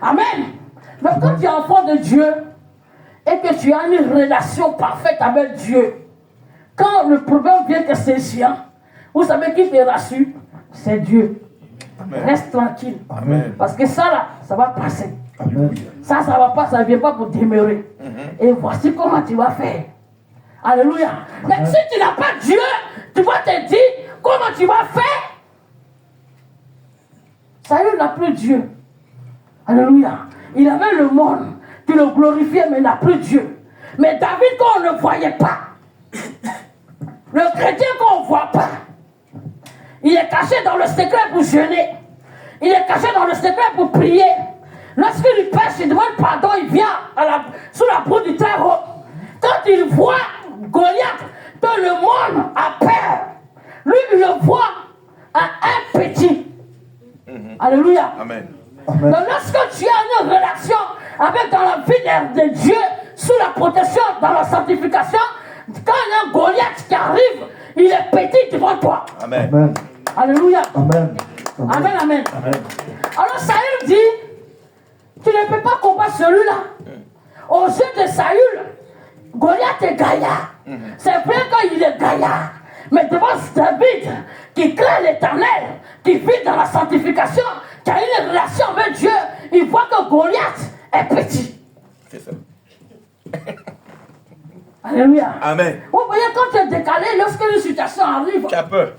Amen. Donc quand tu es enfant de Dieu et que tu as une relation parfaite avec Dieu, quand le problème vient que c'est géant, vous savez qui te rassure? C'est Dieu. Amen. Reste tranquille. Amen. Parce que ça là, ça va passer. Amen. Ça va pas, ça ne vient pas pour demeurer. Et voici comment tu vas faire. Alléluia. Mais si tu n'as pas Dieu, tu vas te dire comment tu vas faire. Saül n'a plus Dieu. Alléluia. Il avait le monde. Tu le glorifiais, mais il n'a plus Dieu. Mais David, quand on ne le voyait pas, le chrétien qu'on ne voit pas, il est caché dans le secret pour jeûner. Il est caché dans le secret pour prier. Lorsqu'il pêche, il demande pardon, il vient sous la peau du Très-Haut. Quand il voit Goliath, que le monde a peur, lui, il le voit à un petit. Alléluia. Amen. Amen. Donc lorsque tu as une relation avec dans la vie de Dieu, sous la protection, dans la sanctification, quand il y a un Goliath qui arrive, il est petit devant toi. Amen. Amen. Alléluia. Amen. Amen, amen. Amen. Alors Saül dit, tu ne peux pas combattre celui-là. Aux yeux de Saül, Goliath est gaillard. C'est vrai qu'il est gaillard. Mais devant David, qui craint l'Éternel, qui vit dans la sanctification, qui a une relation avec Dieu, il voit que Goliath est petit. C'est ça. Alléluia. Amen. Vous voyez, quand tu es décalé, lorsque une situation arrive, Tu as peur.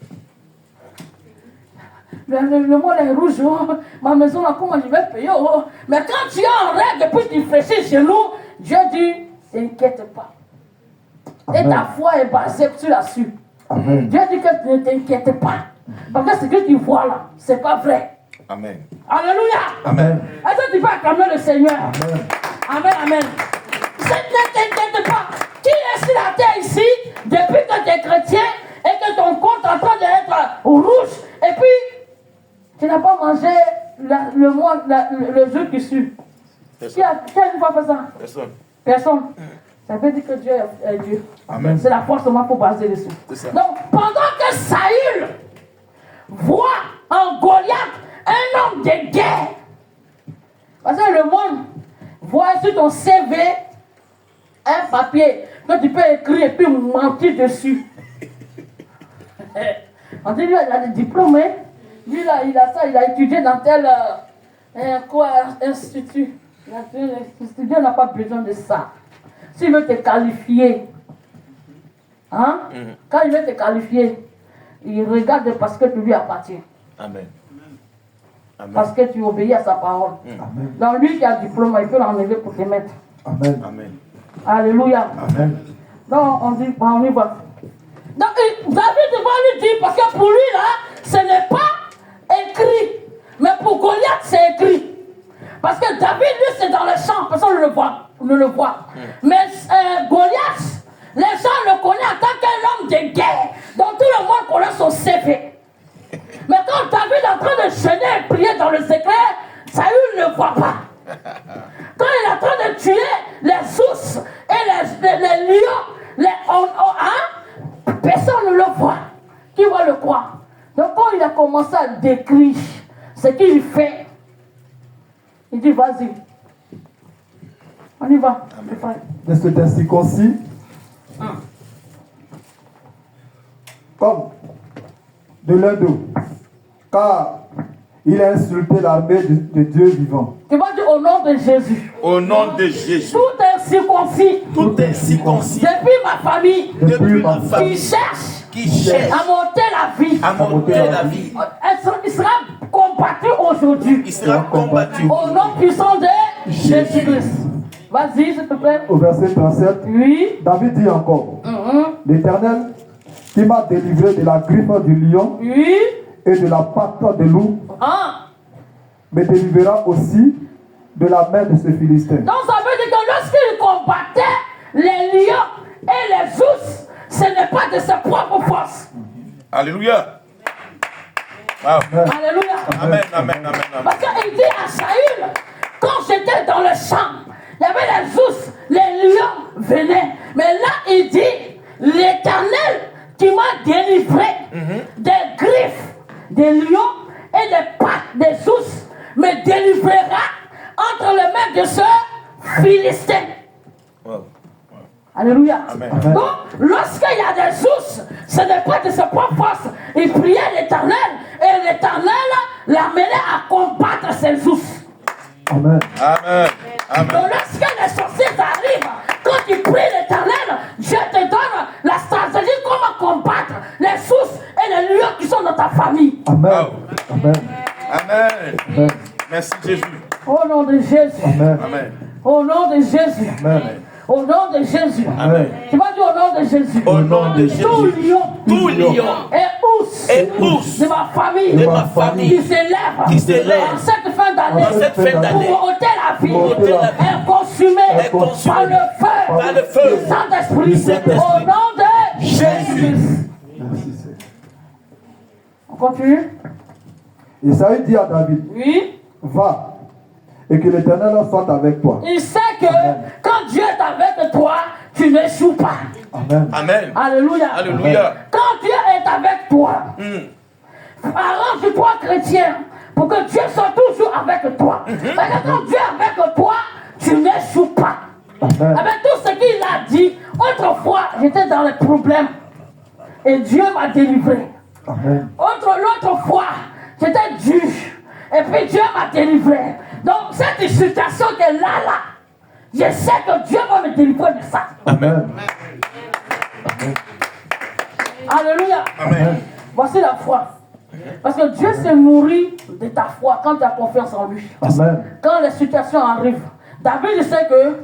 le monde est rouge, oh, ma maison là, comment je vais payer, oh. Mais quand tu es en règle, depuis que tu fléchis chez nous, Dieu dit, t'inquiète pas. Et Amen. ta foi est basée sur la su. Amen. Dieu dit que tu ne t'inquiètes pas. Parce que ce que tu vois là, c'est pas vrai. Amen. Alléluia. Amen. Est-ce que tu peux acclamer le Seigneur? Amen. Amen, amen. Ne t'inquiète pas. Qui est sur la terre ici, depuis que tu es chrétien et que ton compte est en train d'être rouge, et puis tu n'as pas mangé le jour qui suit? Qui a une fois fait ça? Personne. Personne. Ça veut dire que Dieu est Dieu. Amen. C'est la force seulement pour baser dessus. C'est ça. Donc, pendant que Saül voit en Goliath un homme de guerre, parce que le monde voit sur ton CV un papier que tu peux écrire et puis mentir dessus. On dit, lui, il a des diplômes, hein? Lui, là, il a ça, il a étudié dans tel institut. L'institut n'a pas besoin de ça. S'il veut te qualifier, hein? Quand il veut te qualifier, il regarde parce que tu lui appartiens. Amen. Amen. Parce que tu obéis à sa parole. Amen. Dans lui qui a le diplôme, il peut l'enlever pour te mettre. Amen. Amen. Alléluia. Amen. Donc on dit, on y va. Donc David va lui dire, parce que pour lui là, ce n'est pas écrit. Mais pour Goliath, c'est écrit. Parce que David, lui, c'est dans le champ, personne ne le voit. Mais Goliath, les gens le connaissent en tant qu'un homme de guerre. Donc tout le monde connaît son CV. Mais quand David est en train de jeûner et prier dans le secret, Saül ne le voit pas. Quand il est en train de tuer les ours et les lions, personne ne le voit. Qui va le croire? Donc quand il a commencé à décrire ce qu'il fait, il dit vas-y. On y va. De cet incirconcis, comme de l'un d'eux, car il a insulté l'armée de Dieu vivant. Tu vas dire au nom de Jésus. Au nom de Jésus. Tout est circoncis. Tout est circoncis. Depuis ma famille. Depuis ma Qui famille. cherche Qui cherche à monter la vie. à monter la vie. Il sera combattu aujourd'hui. Il sera combattu. Au nom puissant de Jésus-Christ. Vas-y, s'il te plaît. Au verset 37, Oui. David dit encore, l'Éternel qui m'a délivré de la griffe du lion Oui. et de la patte de loup, Ah. me délivrera aussi de la main de ce Philistin. Donc ça veut dire que lorsqu'il combattait les lions et les ours, ce n'est pas de ses propres forces. Alléluia. Wow. Alléluia. Amen, amen, amen, amen. Parce qu'il dit à Saül, quand j'étais dans le champ, il y avait les ours, les lions venaient. Mais là, il dit, l'Éternel qui m'a délivré des griffes des lions et des pattes des ours me délivrera entre les mains de ce Philistin. Wow. Alléluia. Amen. Donc, lorsqu'il y a des ours, ce n'est pas de ses propres forces. Il priait l'Éternel et l'Éternel l'amenait à combattre ces ours. Amen. Amen. Donc, Amen. lorsque les sorciers arrivent, quand tu pries l'Éternel, Dieu te donne la stratégie comment combattre les ours et les lions qui sont dans ta famille. Amen. Wow. Amen. Amen. Amen. Merci Jésus. Au nom de Jésus. Amen. Amen. Au nom de Jésus. Amen. Au nom de Jésus. Amen. Tu vas dire au nom de Jésus. Au nom de Tout Jésus. lion Tout lion et ours et ours de ma famille, de ma famille qui s'élève qui s'élève en cette fin d'année dans cette fin d'année pour ôter la vie, pour ôter la vie, est consumée est consumée par le feu, par le feu du Saint-Esprit, du Saint-Esprit. au nom de Jésus. Merci, Seigneur. On continue. Et Saül dit à David, Oui. va Et que l'Éternel soit avec toi. Il sait que quand Dieu est avec toi, tu n'échoues pas. Amen. Amen. Alléluia. Alléluia. Quand Dieu est avec toi, arrange-toi chrétien pour que Dieu soit toujours avec toi. Parce que quand Dieu est avec toi, tu n'échoues pas. Amen. Avec tout ce qu'il a dit, autrefois, j'étais dans les problèmes. Et Dieu m'a délivré. Amen. L'autre fois, j'étais juge. Et puis Dieu m'a délivré. Donc cette situation qui est là, je sais que Dieu va me délivrer de ça. Amen. Alléluia. Amen. Voici la foi. Parce que Dieu se nourrit de ta foi quand tu as confiance en lui. Amen. Quand les situations arrivent. David, je sais que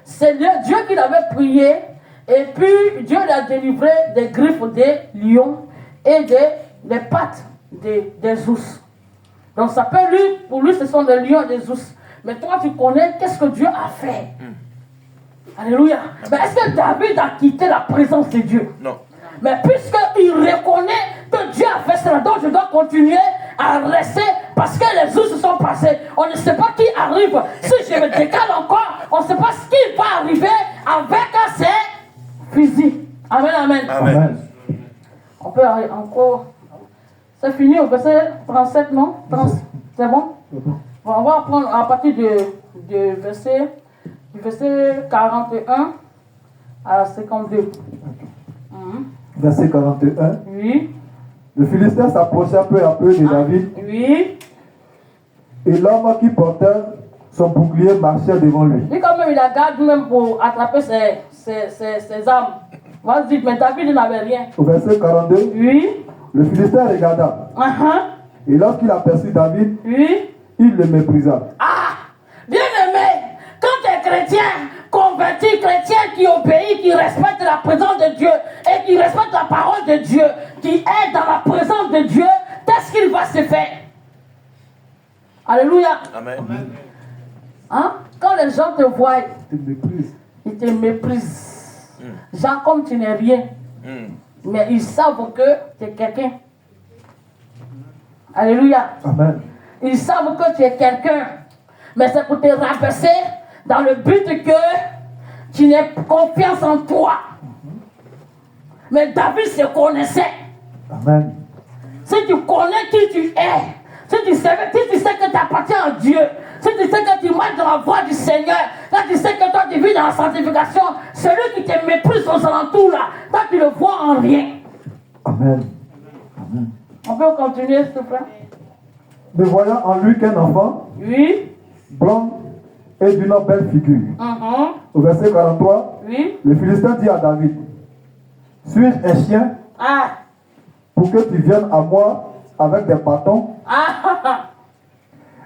c'est Dieu qui l'avait prié. Et puis Dieu l'a délivré des griffes des lions et des pattes des ours. Donc ça peut lui, pour lui ce sont des lions et des ours. Mais toi tu connais qu'est-ce que Dieu a fait. Alléluia. Mais est-ce que David a quitté la présence de Dieu? Non. Mais puisqu'il reconnaît que Dieu a fait cela, donc je dois continuer à rester parce que les ours sont passés. On ne sait pas qui arrive. Si je me décale encore, on ne sait pas ce qui va arriver avec ces fusils. Amen, amen. Amen. On peut aller encore. C'est fini au verset 37, non? C'est bon? Bon, on va prendre à partir du verset 41 à 52. Verset 41. Oui, Le Philistin s'approcha peu à peu de David, oui. et l'homme qui portait son bouclier marchait devant lui. Et quand même, il a gardé même pour attraper ses armes. Vas-y, mais David n'avait rien. Au verset 42, Oui. le Philistin regarda, et lorsqu'il aperçut David, Oui. il le méprisa. Ah! Bien-aimé, quand tu es chrétien, converti, chrétien qui obéit, qui respecte la présence de Dieu et qui respecte la parole de Dieu, qui est dans la présence de Dieu, qu'est-ce qu'il va se faire? Alléluia. Amen. Hein? Quand les gens te voient, Il te méprise. ils te méprisent. Genre comme tu n'es rien. Mais ils savent que tu es quelqu'un. Alléluia. Amen. Ils savent que tu es quelqu'un. Mais c'est pour te rabaisser dans le but que tu n'aies confiance en toi. Mais David se connaissait. Amen. Si tu connais qui tu es, si tu sais que tu appartiens à Dieu, si tu sais que tu marches dans la voie du Seigneur, quand tu sais que toi tu vis dans la sanctification, celui qui te méprise aux alentours là, toi tu le vois en rien. Amen. Amen. On peut continuer s'il te plaît? Ne voyant en lui qu'un enfant, Oui. blanc et d'une belle figure. Au verset 43, Oui. le Philistin dit à David, suis-je un chien Ah. pour que tu viennes à moi avec des bâtons?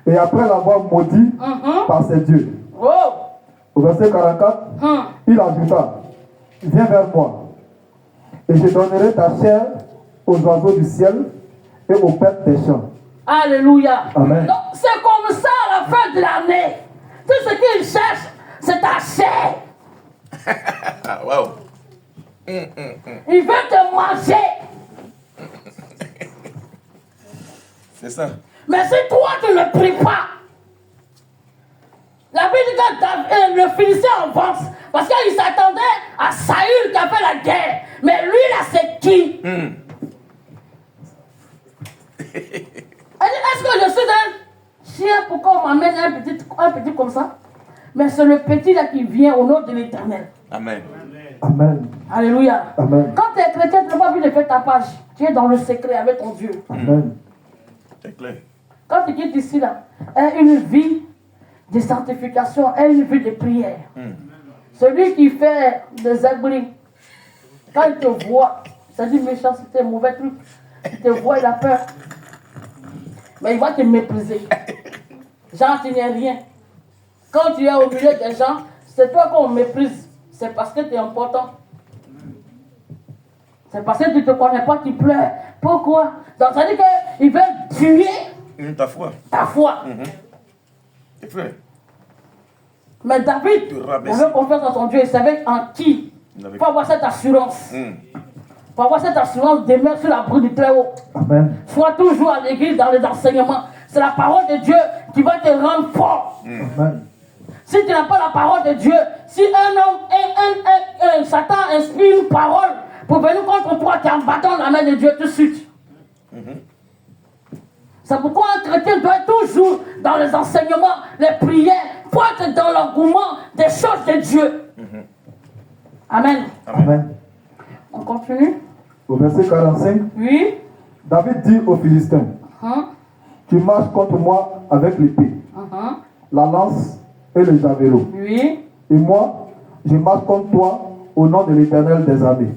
Et après l'avoir maudit par ses dieux. Oh. Au verset 44, il ajouta, viens vers moi, et je donnerai ta chair aux oiseaux du ciel et aux bêtes des champs. Alléluia. Amen. Donc c'est comme ça à la fin de l'année. Tout ce qu'il cherche, c'est ta chair. Ah, wow. Il veut te manger. C'est ça. Mais si toi tu ne pries pas, la Bible dit que le Philistin avance parce qu'il s'attendait à Saül qui a fait la guerre. Mais lui là c'est qui? Elle dit, est-ce que je suis un chien? Pourquoi on m'amène un petit comme ça? Mais c'est le petit là qui vient au nom de l'Éternel. Amen. Amen. Alléluia. Amen. Quand tu es chrétien, tu n'as pas envie de faire ta page. Tu es dans le secret avec ton Dieu. Amen. C'est clair. Quand tu quittes ici, là, est une vie de sanctification, est une vie de prière. Celui qui fait des abris, quand il te voit, ça dit méchanceté, mauvais truc, il te voit, il a peur. Mais il va te mépriser. Genre, tu n'es rien. Quand tu es au milieu des gens, c'est toi qu'on méprise. C'est parce que tu es important. C'est parce que tu ne te connais pas, tu pleures. Pourquoi? Donc ça dit qu'ils veulent tuer Ta foi. ta foi. C'est vrai. Mais David avait confiance en son Dieu. Il savait en qui. Il faut avoir cette assurance. Il faut avoir cette assurance de mettre sur l'abri du Très-Haut. Amen. Sois toujours à l'église dans les enseignements. C'est la parole de Dieu qui va te rendre fort. Amen. Si tu n'as pas la parole de Dieu, si Satan inspire une parole pour venir contre toi, tu es en battant la main de Dieu tout de suite. C'est pourquoi un chrétien doit être toujours dans les enseignements, les prières, faut être dans l'engouement des choses de Dieu. Amen. Amen. On continue. Au verset 45, Oui. David dit aux Philistins, tu marches contre moi avec l'épée, la lance et le javelot. Oui. Et moi, je marche contre toi au nom de l'Éternel des armées,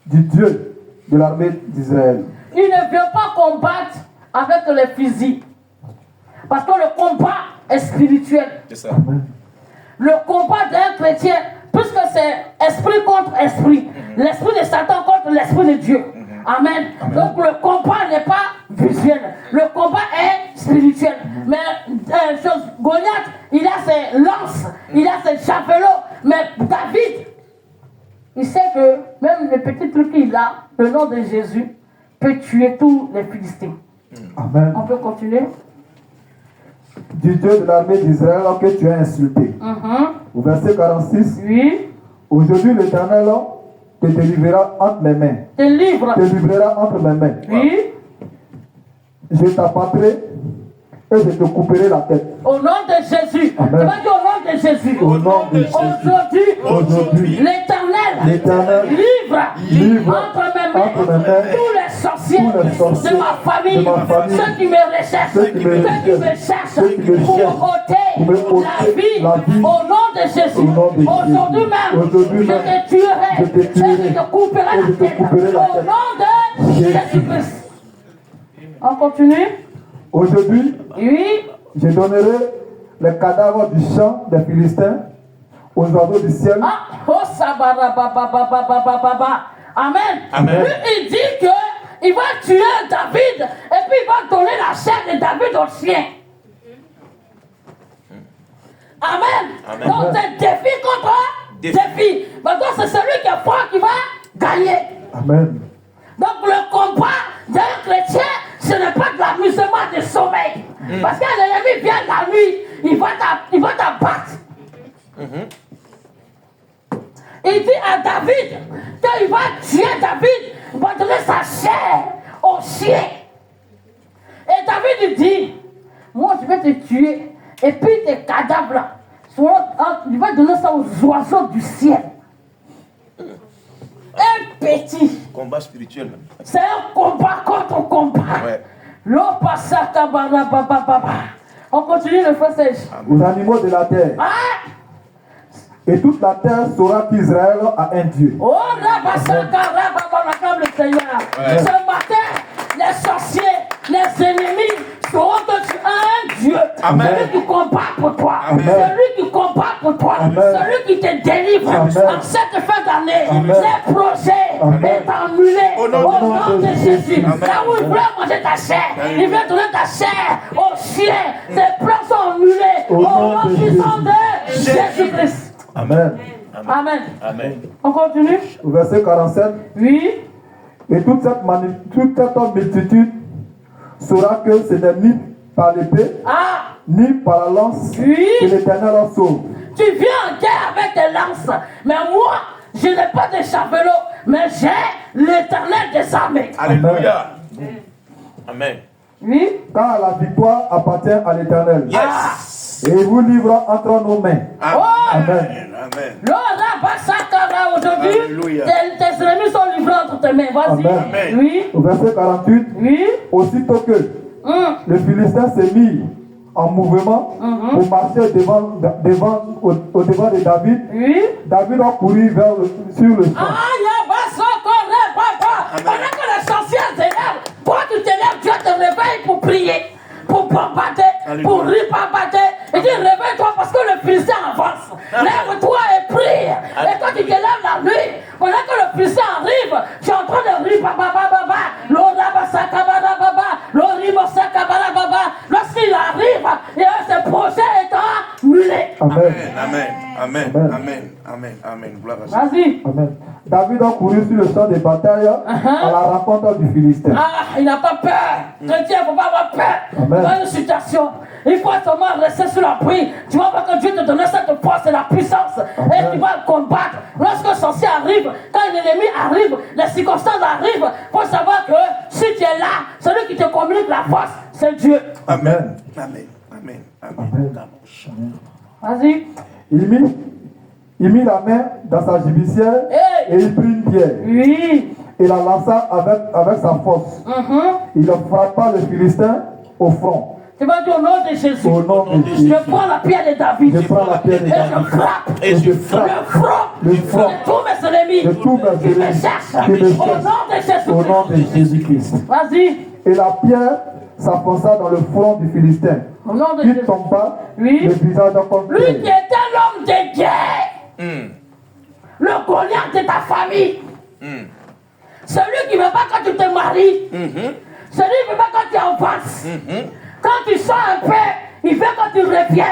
du Dieu de l'armée d'Israël. Il ne vient pas combattre avec les fusils. Parce que le combat est spirituel. C'est ça. Le combat d'un chrétien, puisque c'est esprit contre esprit, l'esprit de Satan contre l'esprit de Dieu. Amen. Donc le combat n'est pas visuel, le combat est spirituel. Mais Goliath, il a ses lances, il a ses javelots, mais David, il sait que même le petit truc qu'il a, le nom de Jésus, peut tuer tous les Philistins. Amen. On peut continuer. Du Dieu de l'armée d'Israël que tu as insulté. Au verset 46, Oui. aujourd'hui l'Éternel te délivrera entre mes mains. Te livre. Te livrera entre mes mains. Oui. Je t'abattrai et je te couperai la tête. Au nom de Jésus. Tu Amen. vas dire au nom de Jésus. Au nom de Jésus. Aujourd'hui, l'Éternel livre entre mes mains tous les sorciers de ma famille, ceux qui me recherchent, ceux qui me cherchent pour ôter la vie. Au nom de Jésus. Aujourd'hui même, je te tuerai et je te couperai la tête. Au nom de Jésus-Christ. On continue. aujourd'hui, Oui. je donnerai les cadavres du champ des Philistins aux oiseaux du ciel. Ah, oh, sabara, Amen. Amen. Lui, il dit que il va tuer David et puis il va donner la chair de David au chien. Amen. Amen. Donc c'est défi contre défi. Donc c'est celui qui est fort qui va gagner. Amen. Donc le combat d'un chrétien, ce n'est pas de l'amusement de sommeil. Parce qu'un ennemi vient la nuit, il va t'abattre. Il dit à David qu'il va tuer David, il va donner sa chair au chien. Et David lui dit, moi je vais te tuer, et puis tes cadavres là, je vais donner ça aux oiseaux du ciel. Un petit. Combat spirituel. C'est un combat contre combat. Ouais. On continue le frère Serge. Aux animaux de la terre. Ah! Et toute la terre saura qu'Israël a un Dieu. Oh, le Seigneur. Ouais. Ce matin, les sorciers, les ennemis sauront que tu as un Dieu. Amen. Celui qui combat pour toi. Amen. Celui qui combat pour toi. Amen. Celui qui te délivre. Amen. En cette fin d'année, Amen. les projets Amen. est annulé Au au nom nom de Jésus. Amen. Là où il voulait manger ta chair, Amen. il veut donner ta chair au chien. Tes plans sont annulés au nom de puissant de Jésus-Christ. Amen. Amen. Amen. On continue? Au verset 47. Oui. Et toute cette multitude saura que ce n'est ni par l'épée, Ah, ni par la lance Oui. que l'Éternel en sauve. tu viens en guerre avec tes lances. Mais moi, je n'ai pas de javelot, mais j'ai l'Éternel des armées. Alléluia. Amen. Oui. Car la victoire appartient à l'Éternel. Yes. Et il vous livre entre nos mains. Oh, Amen. Amen. aujourd'hui, Alléluia. tes ennemis sont livrés entre tes mains. Vas-y. Amen. Oui. Au verset 48. Oui. Aussitôt que le Philistin s'est mis en mouvement pour marcher au devant de David, Oui. David a couru sur le champ. Ah, pendant que les sorciers s'élèvent, toi tu t'élèves, Dieu te réveille pour prier, pour bombarder, Alléluia. pour ripambader. Il dit réveille-toi parce que le Philistin avance. Lève-toi et prie. Et quand tu te lèves la nuit, pendant que le Philistin arrive, tu es en train de ripambababa, lorsqu'il arrive, et ce projet est annulé. Amen. Amen. Amen. Amen. Amen. Amen. Amen. Gloire à Dieu. Vas-y. Amen. David a couru sur le champ de bataille à la rencontre du Philistin. Ah, il n'a pas peur. Chrétien, il ne faut pas avoir peur. Amen. Dans une situation, Il faut seulement rester sur la pluie. Tu vas voir que Dieu te donne cette force et la puissance. Et tu vas combattre. Lorsque le sorcier arrive, quand l'ennemi arrive, les circonstances arrivent, il faut savoir que si tu es là, celui qui te communique la force, c'est Dieu. Amen. Amen. Amen. Amen. Vas-y. Il mit la main dans sa gibecière et il prit une pierre. Oui. Et la lança avec sa force. Il frappa le Philistin au front. Tu vas dire au nom de Jésus. Au nom de Jésus. Je prends la pierre de David. Je prends la pierre de Et David. je frappe. Et je frappe le front de tous mes ennemis. de tous mes qui me ennemis cherchent. qui me Au cherchent. nom de Jésus. Au nom de Jésus-Christ. Vas-y. Et la pierre s'enfonça dans le front du Philistin. Au nom de Il Jésus. tomba, Oui. le visage contre Lui qui terre. était l'homme de guerre. Le Goliath de ta famille. Celui qui ne veut pas quand tu te maries. Celui qui ne veut pas quand tu avances. Quand tu sors un peu, il veut quand tu reviens.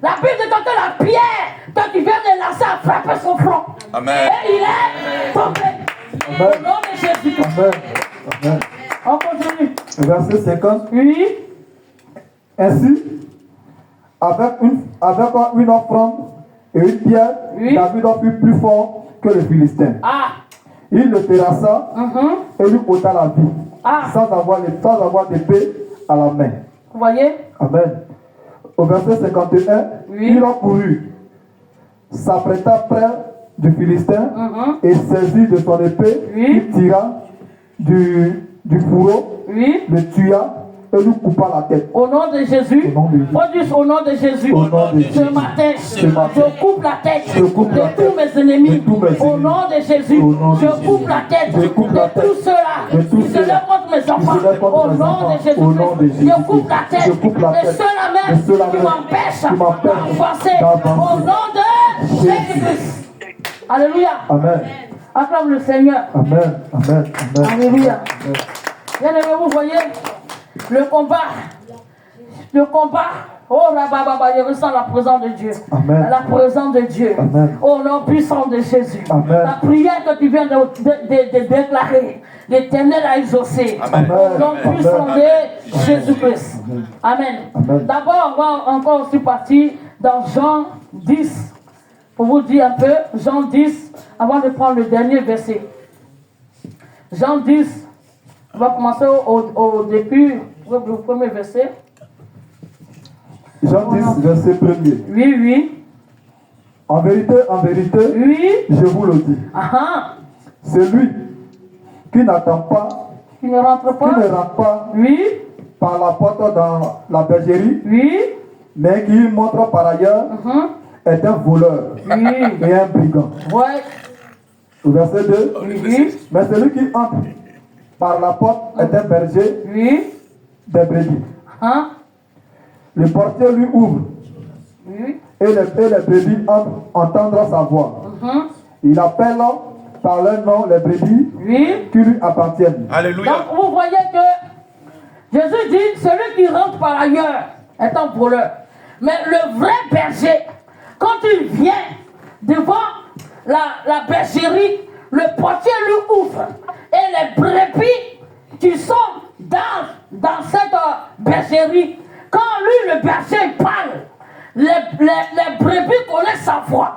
La Bible dit que la pierre, quand tu viens de lancer, a frappé son front. Amen. Et il est tombé. Au Amen. nom de Jésus. Amen. Amen. On continue. Verset 50. Oui. Ainsi, avec une offrande et une pierre, Oui. David fut plus fort que le Philistin. Ah. Il le terrassa et lui ôta la vie, sans avoir d'épée à la main. Vous voyez? Amen. Au verset 51, Oui. il en courut, s'apprêta près du Philistin et saisit de son épée, Oui. il tira du fourreau, Oui. le tua et lui coupa la tête. Au nom de Jésus. Au nom de Jésus. Faut dire au nom de Jésus. Au nom de Ce Jésus. matin, Ce matin, je coupe la tête je coupe la de tête tous mes ennemis. de tous mes Au ennemis. nom de Jésus, Au nom de je Jésus. coupe la tête Je coupe la de tête tous ceux-là de tous qui se ceux-là lèvent contre mes qui enfants. se lèvent contre Au mes nom enfants. de Jésus, Au nom de je Jésus-Christ. coupe la tête Je coupe la de tête ceux-là de même ceux-là qui même m'empêchent qui m'empêchent d'avancer. d'avancer. Au nom de Jésus-Christ. Alléluia. Amen. Acclame le Seigneur. Amen. Amen. Amen. Alléluia. Amen. Bien aimé, vous voyez le combat. Le combat. Oh là, je ressens la présence de Dieu. Amen. La présence de Dieu. Amen. Au nom puissant de Jésus. Amen. La prière que tu viens de déclarer, l'Éternel a exaucé. Amen. Au nom Amen. puissant de Jésus-Christ. Amen. Amen. D'abord, on va encore aussi partir dans Jean 10. Pour vous dire un peu, Jean 10, avant de prendre le dernier verset. Jean 10, on va commencer au début, le premier verset. Jean 10, verset 1er. Oui, oui. En vérité, Oui. je vous le dis. Ah, Celui qui n'attend pas, tu ne rentres qui pas. ne rentre pas Oui, par la porte dans la bergerie, oui. mais qui montre par ailleurs, est un voleur Oui. et un brigand. Ouais. Au verset 2, Oui. mais celui qui entre par la porte est un berger Oui. des brebis. Hein? Le portier lui ouvre Oui. et les brebis entendent sa voix. Il appelle par leur nom les brebis Oui. qui lui appartiennent. Alléluia. Donc vous voyez que Jésus dit, celui qui rentre par ailleurs est un voleur. Mais le vrai berger, quand il vient devant la bergerie, le portier lui ouvre. Et les brebis qui sont dans cette bergerie, quand lui, le berger, parle, les brebis connaissent sa voix.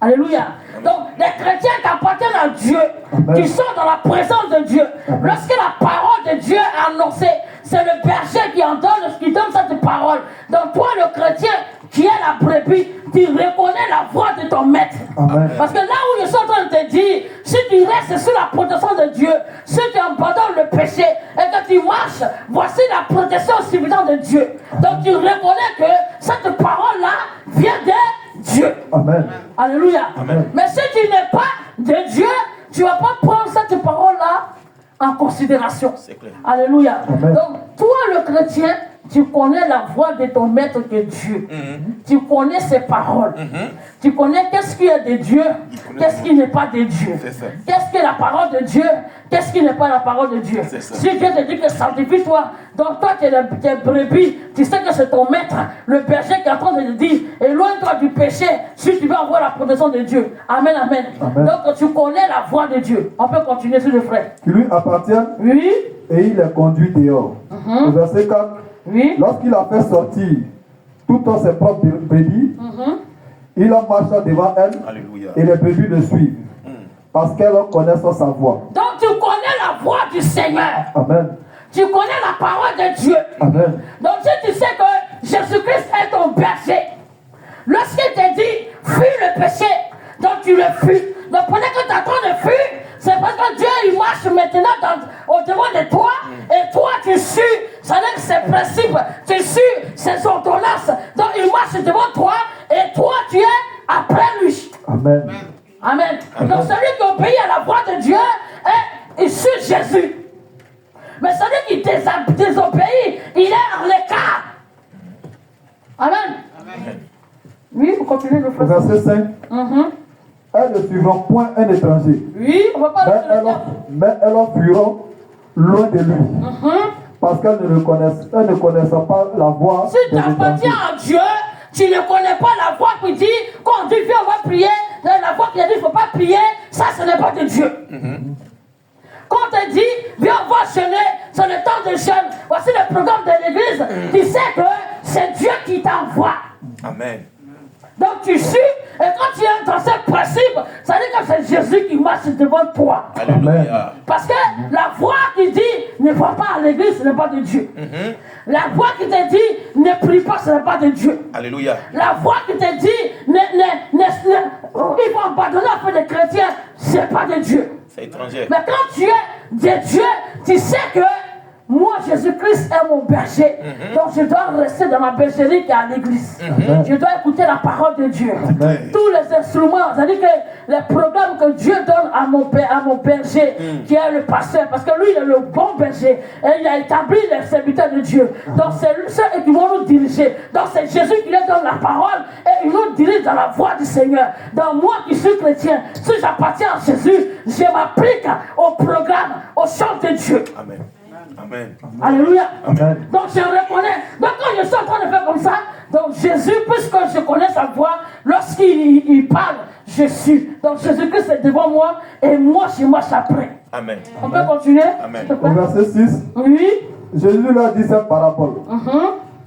Alléluia. Donc, les chrétiens qui appartiennent à Dieu, Amen. qui sont dans la présence de Dieu, lorsque la parole de Dieu est annoncée, c'est le berger qui donne cette parole. Donc, toi, le chrétien, qui est la brebis, tu reconnais la voix de ton maître. Amen. Parce que là où je suis en train de te dire, si tu restes sous la protection de Dieu, si tu abandonnes le péché et que tu marches, voici la protection suffisante de Dieu. Donc tu reconnais que cette parole-là vient de Dieu. Amen. Alléluia. Amen. Mais si tu n'es pas de Dieu, tu ne vas pas prendre cette parole-là en considération. C'est clair. Alléluia. Amen. Donc toi le chrétien, tu connais la voix de ton maître que Dieu. Tu connais ses paroles. Tu connais qu'est-ce qui est de Dieu, qu'est-ce qui n'est pas de Dieu. C'est ça. Qu'est-ce qui est la parole de Dieu, qu'est-ce qui n'est pas la parole de Dieu. C'est ça. Si Dieu te dit que sanctifie-toi, donc toi tu es brebis, tu sais que c'est ton maître, le berger qui est en train de te dire, éloigne-toi du péché si tu veux avoir la protection de Dieu. Amen, amen. Amen. Donc tu connais la voix de Dieu. On peut continuer sur le frère. Qui lui appartiennent Oui, et il les conduit dehors. Au verset 4, Oui. Lorsqu'il a fait sortir toutes ses propres brebis, il a marché devant elle Alléluia. et les brebis le suivent. Parce qu'elles connaissent sa voix. Donc tu connais la voix du Seigneur. Amen. Tu connais la parole de Dieu. Amen. Donc si tu sais que Jésus-Christ est ton berger, lorsqu'il te dit fuis le péché, donc tu le fuis. Donc pendant que tu es en train de fuir, c'est parce que Dieu il marche maintenant au-devant de toi et toi tu suis. C'est-à-dire que ses principes, tu suis ses ordonnances. Donc il marche devant toi et toi tu es après lui. Amen. Amen. Donc celui qui obéit à la voix de Dieu, il suit Jésus. Mais celui qui désobéit, il est en l'écart. Amen. Oui, vous continuez le Au frère. verset 5, elles ne suivront point un étranger, Oui, on va pas mais elles en fuiront loin de lui. Parce qu'elles ne connaissent pas la voix Si tu des appartiens étrangers. à Dieu, tu ne connais pas la voix qui dit, quand on dit viens, on va prier, la voix qui a dit il ne faut pas prier, ça ce n'est pas de Dieu. Quand on te dit viens, on va jeûner, c'est le temps de jeûne, voici le programme de l'église, tu sais que c'est Dieu qui t'envoie. Amen. Donc tu suis, et quand tu es dans ce principe, ça veut dire que c'est Jésus qui marche devant toi. Alléluia. Parce que la voix qui dit ne va pas à l'église, ce n'est pas de Dieu. La voix qui te dit ne prie pas, ce n'est pas de Dieu. Alléluia. La voix qui te dit il faut abandonner un peu de chrétiens, ce n'est pas de Dieu. C'est étranger. Mais quand tu es de Dieu, tu sais que moi, Jésus-Christ est mon berger. Donc je dois rester dans ma bergerie qui est à l'église. Je dois écouter la parole de Dieu. Tous les instruments, c'est-à-dire que les programmes que Dieu donne à mon berger, qui est le pasteur, parce que lui, il est le bon berger. Et il a établi les serviteurs de Dieu. Donc c'est ceux qui vont nous diriger. Donc c'est Jésus qui leur donne la parole et il nous dirige dans la voie du Seigneur. Donc moi qui suis chrétien, si j'appartiens à Jésus, je m'applique au programme, au chant de Dieu. Amen. Amen. Alléluia. Amen. Donc je reconnais. Donc quand je suis en train de faire comme ça, donc Jésus, puisque je connais sa voix, lorsqu'il parle, je suis. Donc Jésus-Christ est devant moi et moi je marche après. Amen. On peut continuer? Amen. s'il te Au plaît? verset 6, Oui. Jésus leur dit cette parabole.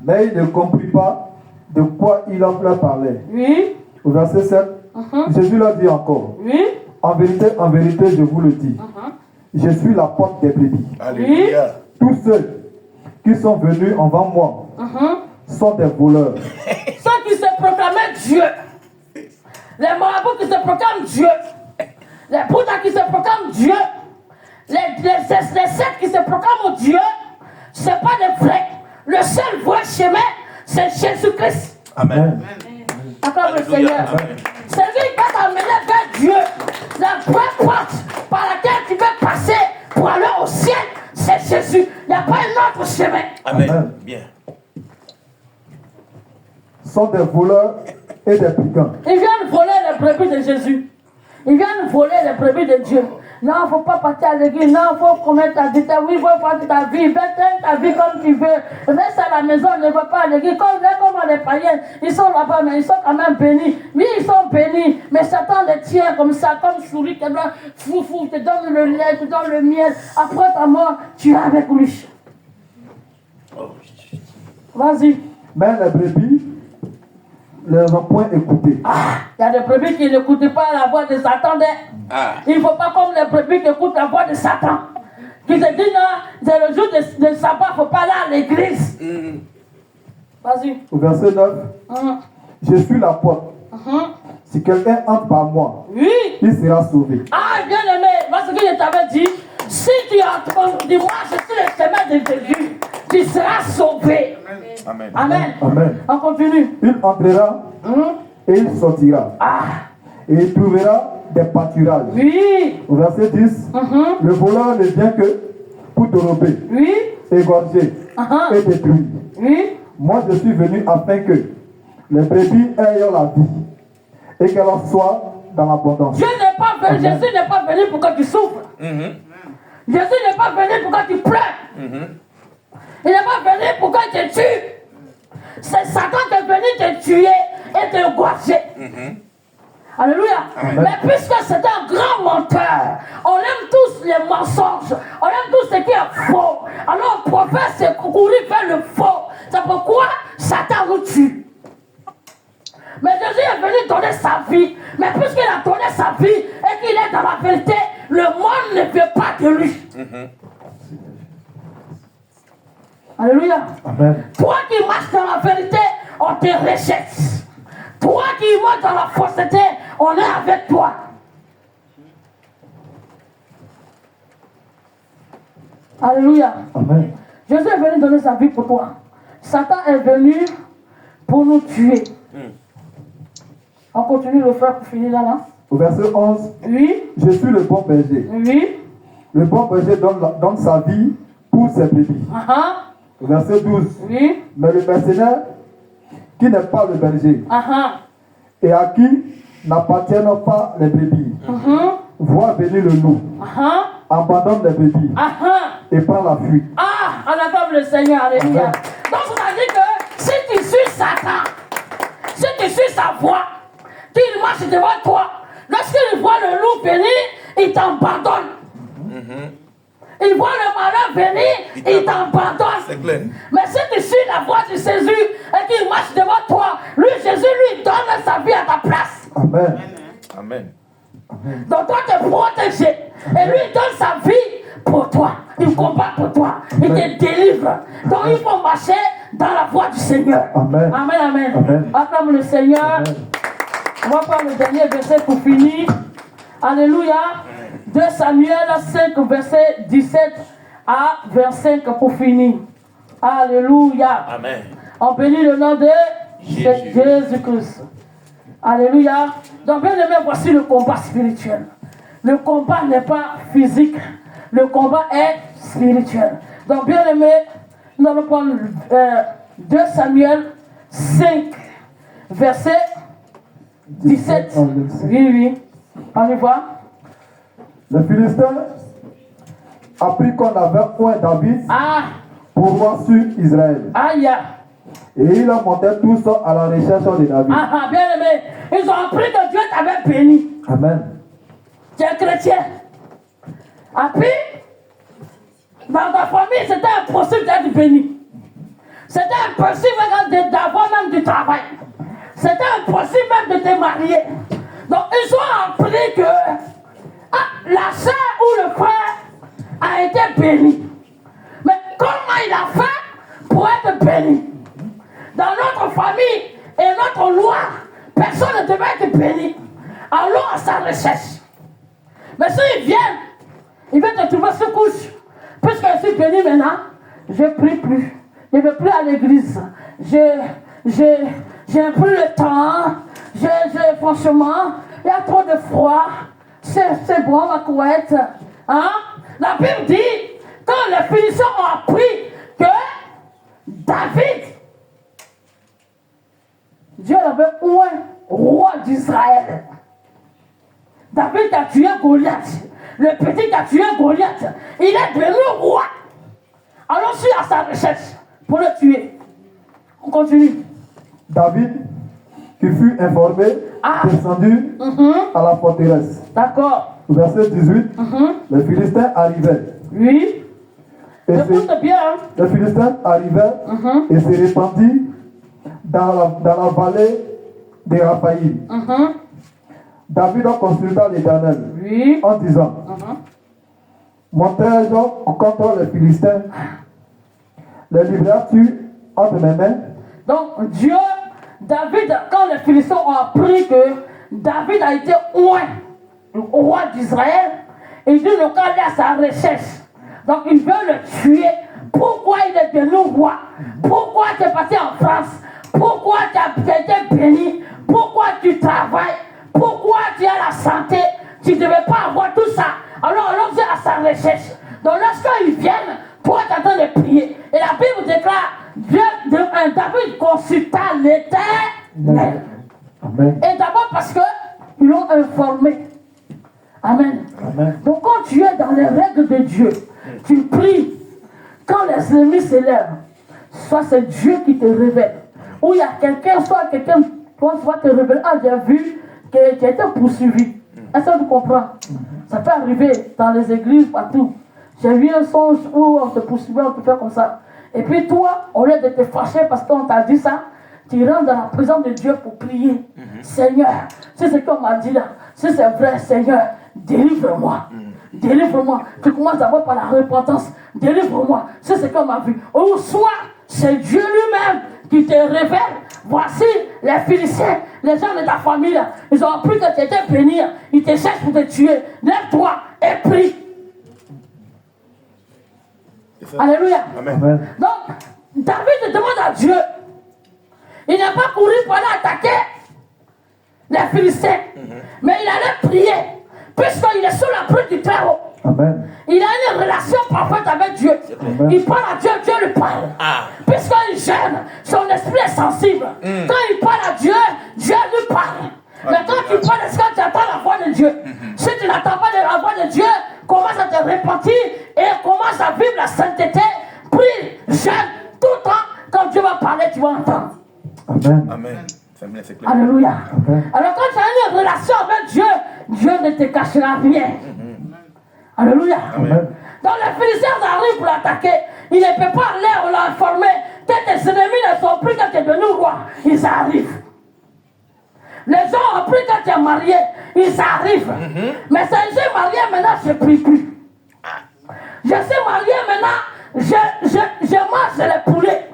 Mais il ne comprit pas de quoi il leur parlait. Oui. Au verset 7, Jésus leur dit encore, Oui. en vérité, je vous le dis, je suis la porte des brebis. Alléluia. Tous ceux qui sont venus avant moi sont des voleurs. Ceux qui se proclamaient Dieu. Les marabouts qui se proclament Dieu. Les bouddhas qui se proclament Dieu. Les sectes qui se proclament Dieu. Ce n'est pas des vrais. Le seul vrai chemin, c'est Jésus-Christ. Amen. Encore le Alléluia. Seigneur. Amen. C'est lui qui va t'amener vers Dieu. La vraie porte par laquelle tu peux passer pour aller au ciel, c'est Jésus. Il n'y a pas un autre chemin. Amen. Amen. Bien. Sont des voleurs et des brigands. Ils viennent voler les brebis de Jésus. Ils viennent voler les brebis de Dieu. Non, il ne faut pas partir à l'église. Non, il faut commettre ta vie. Oui, il faut faire ta vie. Fais ta vie comme tu veux. Reste à la maison, ne va pas à l'église. Comme les païens, ils sont là-bas, mais ils sont quand même bénis. Oui, ils sont bénis. Mais Satan les tient comme ça, comme souris, qui fou, te donne le lait, te donne le miel. Après ta mort, tu es avec lui. Oh. Vas-y. Mais les brebis ne les ont point écoutés. Il y a des brebis qui n'écoutent pas la voix de Satan. Il ne faut pas comme les brebis qui écoutent la voix de Satan. Qui te disent non, c'est le jour de sabbat, il ne faut pas aller à l'église. Vas-y. Au verset 9, je suis la porte. Si quelqu'un entre par moi, Oui. il sera sauvé. Ah, bien aimé, parce que je t'avais dit, si tu entres, dis-moi, je suis le chemin de Jésus, tu seras sauvé. Amen. Amen. Amen. On continue. Il entrera et il sortira. Et il trouvera des pâturages. Oui. Au verset 10, le voleur ne vient que pour te rober, Oui. égorger et détruire. Oui. Moi, je suis venu afin que les brebis aient la vie et qu'elles en soient dans l'abondance. Jésus n'est pas venu pour que tu souffres. Jésus n'est pas venu pour que tu pleures. Il n'est pas venu pour que tu te tues. C'est Satan qui est venu te tuer et te égorger. Alléluia. Mais puisque c'est un grand menteur, on aime tous les mensonges, on aime tout ce qui est faux. Alors on préfère se courir vers le faux. C'est pourquoi Satan nous tue. Mais Jésus est venu donner sa vie. Mais puisqu'il a donné sa vie et qu'il est dans la vérité, le monde ne veut pas de lui. Alléluia. Amen. Toi qui marches dans la vérité, on te rejette. Toi qui marches dans la fausseté, on est avec toi. Alléluia. Amen. Jésus est venu donner sa vie pour toi. Satan est venu pour nous tuer. On continue le faire pour finir là. Au verset 11, Oui. je suis le bon berger. Oui. Le bon berger donne sa vie pour ses brebis. Au verset 12, Oui. mais le mercenaire qui n'est pas le berger et à qui n'appartiennent pas les brebis, voit venir le loup, abandonne les brebis et prend la fuite. On acclame le Seigneur. Alléluia. Amen. Donc on a dit que si tu suis Satan, si tu suis sa voix, qu'il marche devant toi, lorsqu'il voit le loup venir, il t'abandonne. Il voit le malheur venir, il t'abandonne. C'est clair. Mais si tu suis la voix de Jésus et qu'il marche devant toi, lui, Jésus, lui donne sa vie à ta place. Amen. Amen. Donc toi, tu es protégé. Et lui, il donne sa vie pour toi. Il combat pour toi. Il te délivre. Donc il faut marcher dans la voie du Seigneur. Amen. Amen, amen. Amen. Acclame le Seigneur. Amen. On va prendre le dernier verset pour finir. Alléluia. 2 Samuel 5, verset 17 à 25 pour finir. Alléluia. Amen. On bénit le nom de Jésus-Christ. Alléluia. Donc, bien aimé, voici le combat spirituel. Le combat n'est pas physique. Le combat est spirituel. Donc, bien aimé, nous allons prendre 2 Samuel 5, verset 17. Oui. On y va. Le Philistin apprit qu'on avait oint David pour roi sur Israël. Aïe. Et il a monté tous à la recherche de David. Bien aimé, ils ont appris que Dieu t'avait béni. Amen. Tu es chrétien. Et puis, dans ta famille, c'était impossible d'être béni. C'était impossible d'avoir même du travail. C'était impossible même de te marier. Donc, ils ont appris que la sœur ou le frère a été béni. Mais comment il a fait pour être béni? Dans notre famille et notre loi, personne ne devait être béni. Allons à sa recherche. Mais s'ils viennent, ils viennent te trouver sous couche. Puisque je suis béni maintenant, je ne prie plus. Je ne vais plus à l'église. J'ai plus le temps. Franchement, il y a trop de froid. C'est bon, ma couette. La Bible dit, quand les Philistins ont appris que David, Dieu l'avait oint roi d'Israël. David a tué Goliath. Le petit qui a tué Goliath. Il est devenu roi. Allons suivre à sa recherche pour le tuer. On continue. David, qui fut informé, descendu à la forteresse. D'accord. Verset 18. Les Philistins arrivaient. Oui. Écoute bien. Les Philistins arrivaient et se répandirent dans la vallée de Raphaïm. David a consulté l'Éternel en disant, montrai-je contre les Philistins, les livreras-tu entre mes mains? Donc Dieu, David, quand les Philistins ont appris que David a été oint roi d'Israël, il dit le cas est à sa recherche. Donc il veut le tuer. Pourquoi il est devenu roi? Pourquoi tu es parti en France? Pourquoi tu as été béni? Pourquoi tu travailles? Pourquoi tu as la santé? Tu ne devais pas avoir tout ça. Alors allons-y à sa recherche. Donc lorsqu'ils viennent, toi tu es en train de prier. Et la Bible déclare, David consulta l'Éternel. Et d'abord parce qu'ils l'ont informé. Amen. Donc quand tu es dans les règles de Dieu, tu pries. Quand les ennemis s'élèvent, soit c'est Dieu qui te révèle. Ou il y a quelqu'un, soit quelqu'un, toi te révéler. J'ai vu que tu as été poursuivi. Est-ce que tu comprends? Ça peut arriver dans les églises, partout. J'ai vu un songe où on te poursuivait, on te fait comme ça. Et puis toi, au lieu de te fâcher parce qu'on t'a dit ça, tu rentres dans la présence de Dieu pour prier. Seigneur, c'est ce qu'on m'a dit là. Si c'est vrai, Seigneur, délivre-moi. Délivre-moi. Tu commences d'abord par la repentance. Délivre-moi. C'est ce qu'on m'a vu. Ou soit, c'est Dieu lui-même qui te révèle. Voici les Philistins, les gens de ta famille là. Ils ont appris que tu étais béni. Ils te cherchent pour te tuer. Lève-toi et prie. Alléluia. Amen. Donc, David demande à Dieu. Il n'a pas couru pour aller attaquer les Philistins. Mais il allait prier. Puisqu'il est sous la pluie du Très-Haut. Amen. Il a une relation parfaite avec Dieu. Amen. Il parle à Dieu, Dieu lui parle. Puisqu'il gêne, son esprit est sensible. Quand il parle à Dieu, Dieu lui parle. Mais quand tu parles, est-ce que tu attends la voix de Dieu? Si tu n'attends pas de la voix de Dieu, commence à te repentir et commence à vivre la sainteté. Prie, gêne, tout le temps. Quand Dieu va parler, tu vas entendre. Amen. Amen. C'est clair. Alléluia. Amen. Alors quand tu as une relation avec Dieu, Dieu ne te cachera rien. Alléluia. Amen. Donc les Philistins arrivent pour l'attaquer. Il ne peut pas aller l'informer. Tes ennemis ne sont plus quand tu es devenu roi. Ils arrivent. Les gens ont appris quand tu es marié. Ils arrivent. Mais si je suis marié maintenant, je ne prie plus. Je suis marié maintenant, je mange les poulets.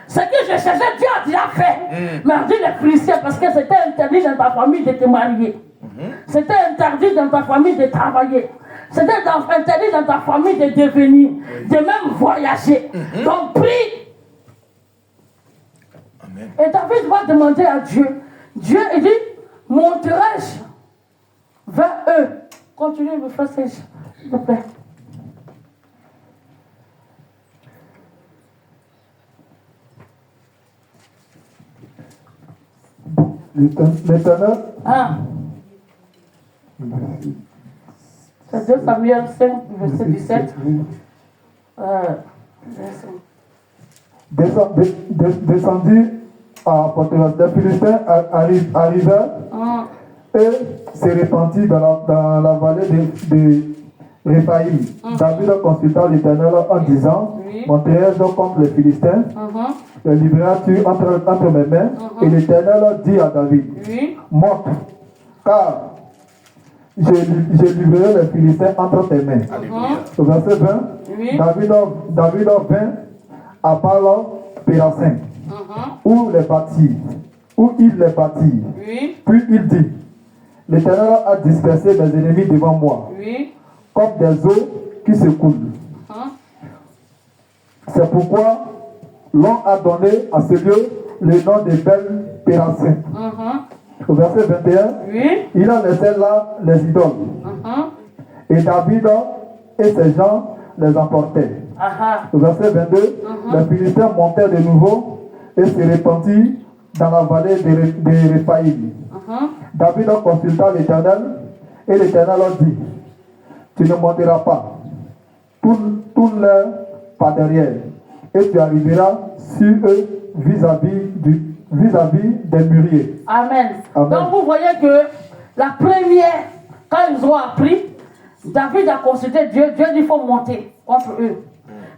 Ce que je cherchais, Dieu a déjà fait. Mais on dit les Philistins parce que c'était interdit dans ta famille de te marier. C'était interdit dans ta famille de travailler. C'était interdit dans ta famille de devenir, de même voyager. Donc prie. Amen. Et David va demander à Dieu. Dieu, il dit, monterai-je vers eux. Continuez, me faire s'il vous plaît. L'Éternel, Ah. C'est 2 Samuel 5, verset 17. Descendu à forteresse. Les Philistins arrivèrent et se répandit dans la vallée de Réphaïm. David consulta l'Éternel en disant, monterai-je contre les Philistins, les livreras-tu entre mes mains? Et l'Éternel dit à David, monte, car je livrerai les Philistins entre tes mains. Au verset 20, David vint à Baal-Pérasim, où il les bâtit. Puis il dit, l'Éternel a dispersé mes ennemis devant moi, comme des eaux qui se coulent. C'est pourquoi l'on a donné à ce lieu le nom de Baal-Pérasim. Au verset 21, il a laissé là les idoles. Et David et ses gens les emportaient. Au verset 22, les Philistins montèrent de nouveau et se répandirent dans la vallée de Réphaïm. David consulta l'Éternel et l'Éternel dit, tu ne monteras pas, tourne-leur par derrière et tu arriveras sur eux vis-à-vis des mûriers. Amen. Amen. Donc vous voyez que la première, quand ils ont appris, David a consulté Dieu. Dieu dit qu'il faut monter contre eux.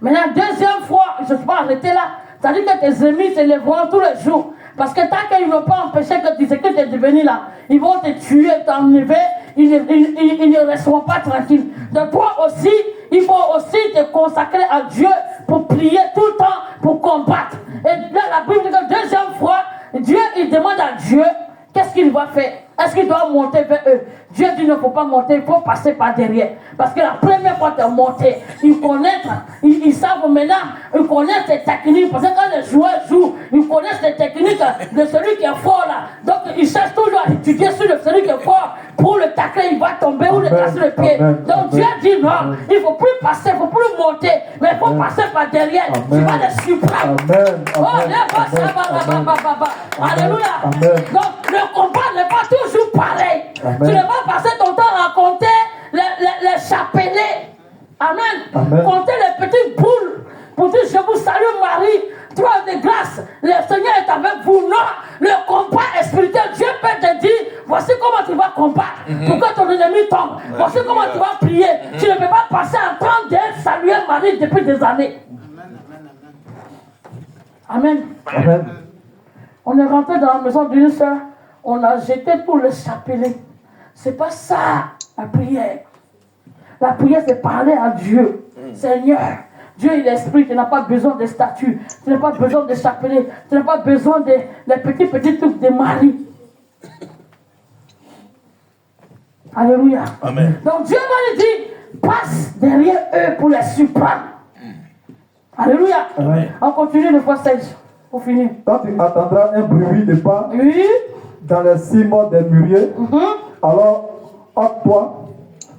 Mais la deuxième fois, je ne suis pas arrêté là. C'est-à-dire que tes ennemis se lèveront tous les jours. Parce que tant qu'ils ne vont pas empêcher que tu sais que tu es devenu là, ils vont te tuer, t'enlever, ils ne resteront pas tranquilles. Donc toi aussi, il faut aussi te consacrer à Dieu pour prier tout le temps, pour combattre. Et là, la Bible dit que deuxième fois, Dieu, il demande à Dieu, qu'est-ce qu'il va faire? Est-ce qu'il doit monter vers eux? Dieu dit, il ne faut pas monter, il faut passer par derrière. Parce que la première fois que tu es monté, ils connaissent, ils savent maintenant, ils connaissent les techniques. Parce que quand les joueurs jouent, ils connaissent les techniques de celui qui est fort là. Donc ils cherchent toujours à étudier sur celui qui est fort. Pour le tacler, il va tomber ou le casser le pied. Donc Dieu dit non, il ne faut plus passer, il ne faut plus monter, mais il faut passer par derrière. Tu vas les surprendre. Alléluia. Donc le combat n'est pas toujours pareil. Amen. Tu ne vas pas passer ton temps à compter les chapelets. Amen. Compter les petites boules pour dire je vous salue Marie, toi de grâce, le Seigneur est avec vous. Non, le combat est spirituel. Dieu peut te dire voici comment tu vas combattre pour que ton ennemi tombe. Voici comment tu vas prier. Tu ne peux pas passer en train de saluer Marie depuis des années. Amen. Amen. On est rentré dans la maison d'une soeur, on a jeté tout le chapelet. C'est pas ça, la prière. La prière, c'est parler à Dieu. Seigneur, Dieu il est esprit, tu n'as pas besoin de statues, tu n'as pas besoin de chapelet, tu n'as pas besoin des petits trucs de Marie. Alléluia. Amen. Donc Dieu va lui dire, passe derrière eux pour les surprendre. Alléluia. Amen. On continue le verset 16 pour finir. Quand tu entendras un bruit de pas Oui. dans les ciments des mûriers, alors ôte-toi,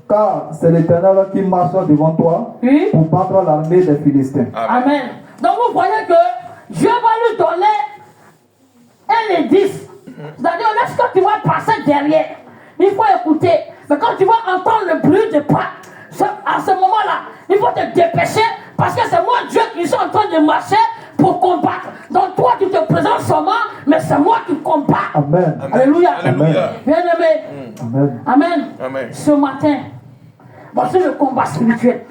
car c'est l'Éternel qui marche devant toi Oui. pour battre l'armée des Philistins. Amen. Donc vous voyez que Dieu va lui donner un indice. C'est-à-dire, lorsque tu vas passer derrière, il faut écouter. Mais quand tu vas entendre le bruit de pas, à ce moment-là, il faut te dépêcher parce que c'est moi Dieu qui suis en train de marcher pour combattre. Donc toi tu te présentes seulement, mais c'est moi qui combats. Amen. Alléluia. Alléluia. Bien-aimé. Amen. Amen. Amen. Ce matin, voici le combat spirituel.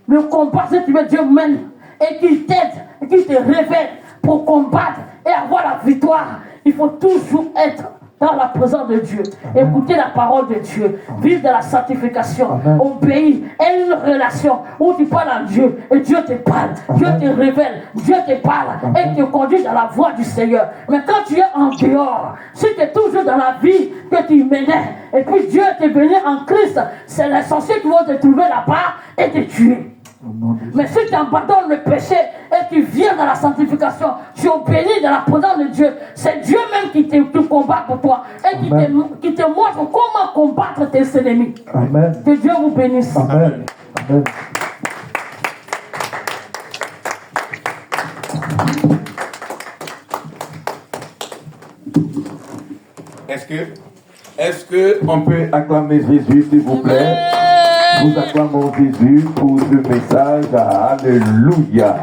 Le combat spirituel, Dieu mène et qu'il t'aide et qu'il te révèle pour combattre et avoir la victoire. Il faut toujours être dans la présence de Dieu, écouter la parole de Dieu, vivre de la sanctification, obéir, et une relation où tu parles à Dieu et Dieu te parle, Dieu te révèle, Dieu te parle et te conduit dans la voie du Seigneur. Mais quand tu es en dehors, si tu es toujours dans la vie que tu menais, et puis Dieu t'est venu en Christ, c'est les sorciers qui vont te trouver là-bas et te tuer. Mais si tu abandonnes le péché et tu viens dans la sanctification, tu obéis dans la présence de Dieu, c'est Dieu même qui te combat pour toi et qui te montre comment combattre tes ennemis. Amen. Que Dieu vous bénisse. Amen. Amen. Est-ce que on peut acclamer Jésus, s'il vous plaît? Nous acclamons Jésus pour ce message. Alléluia.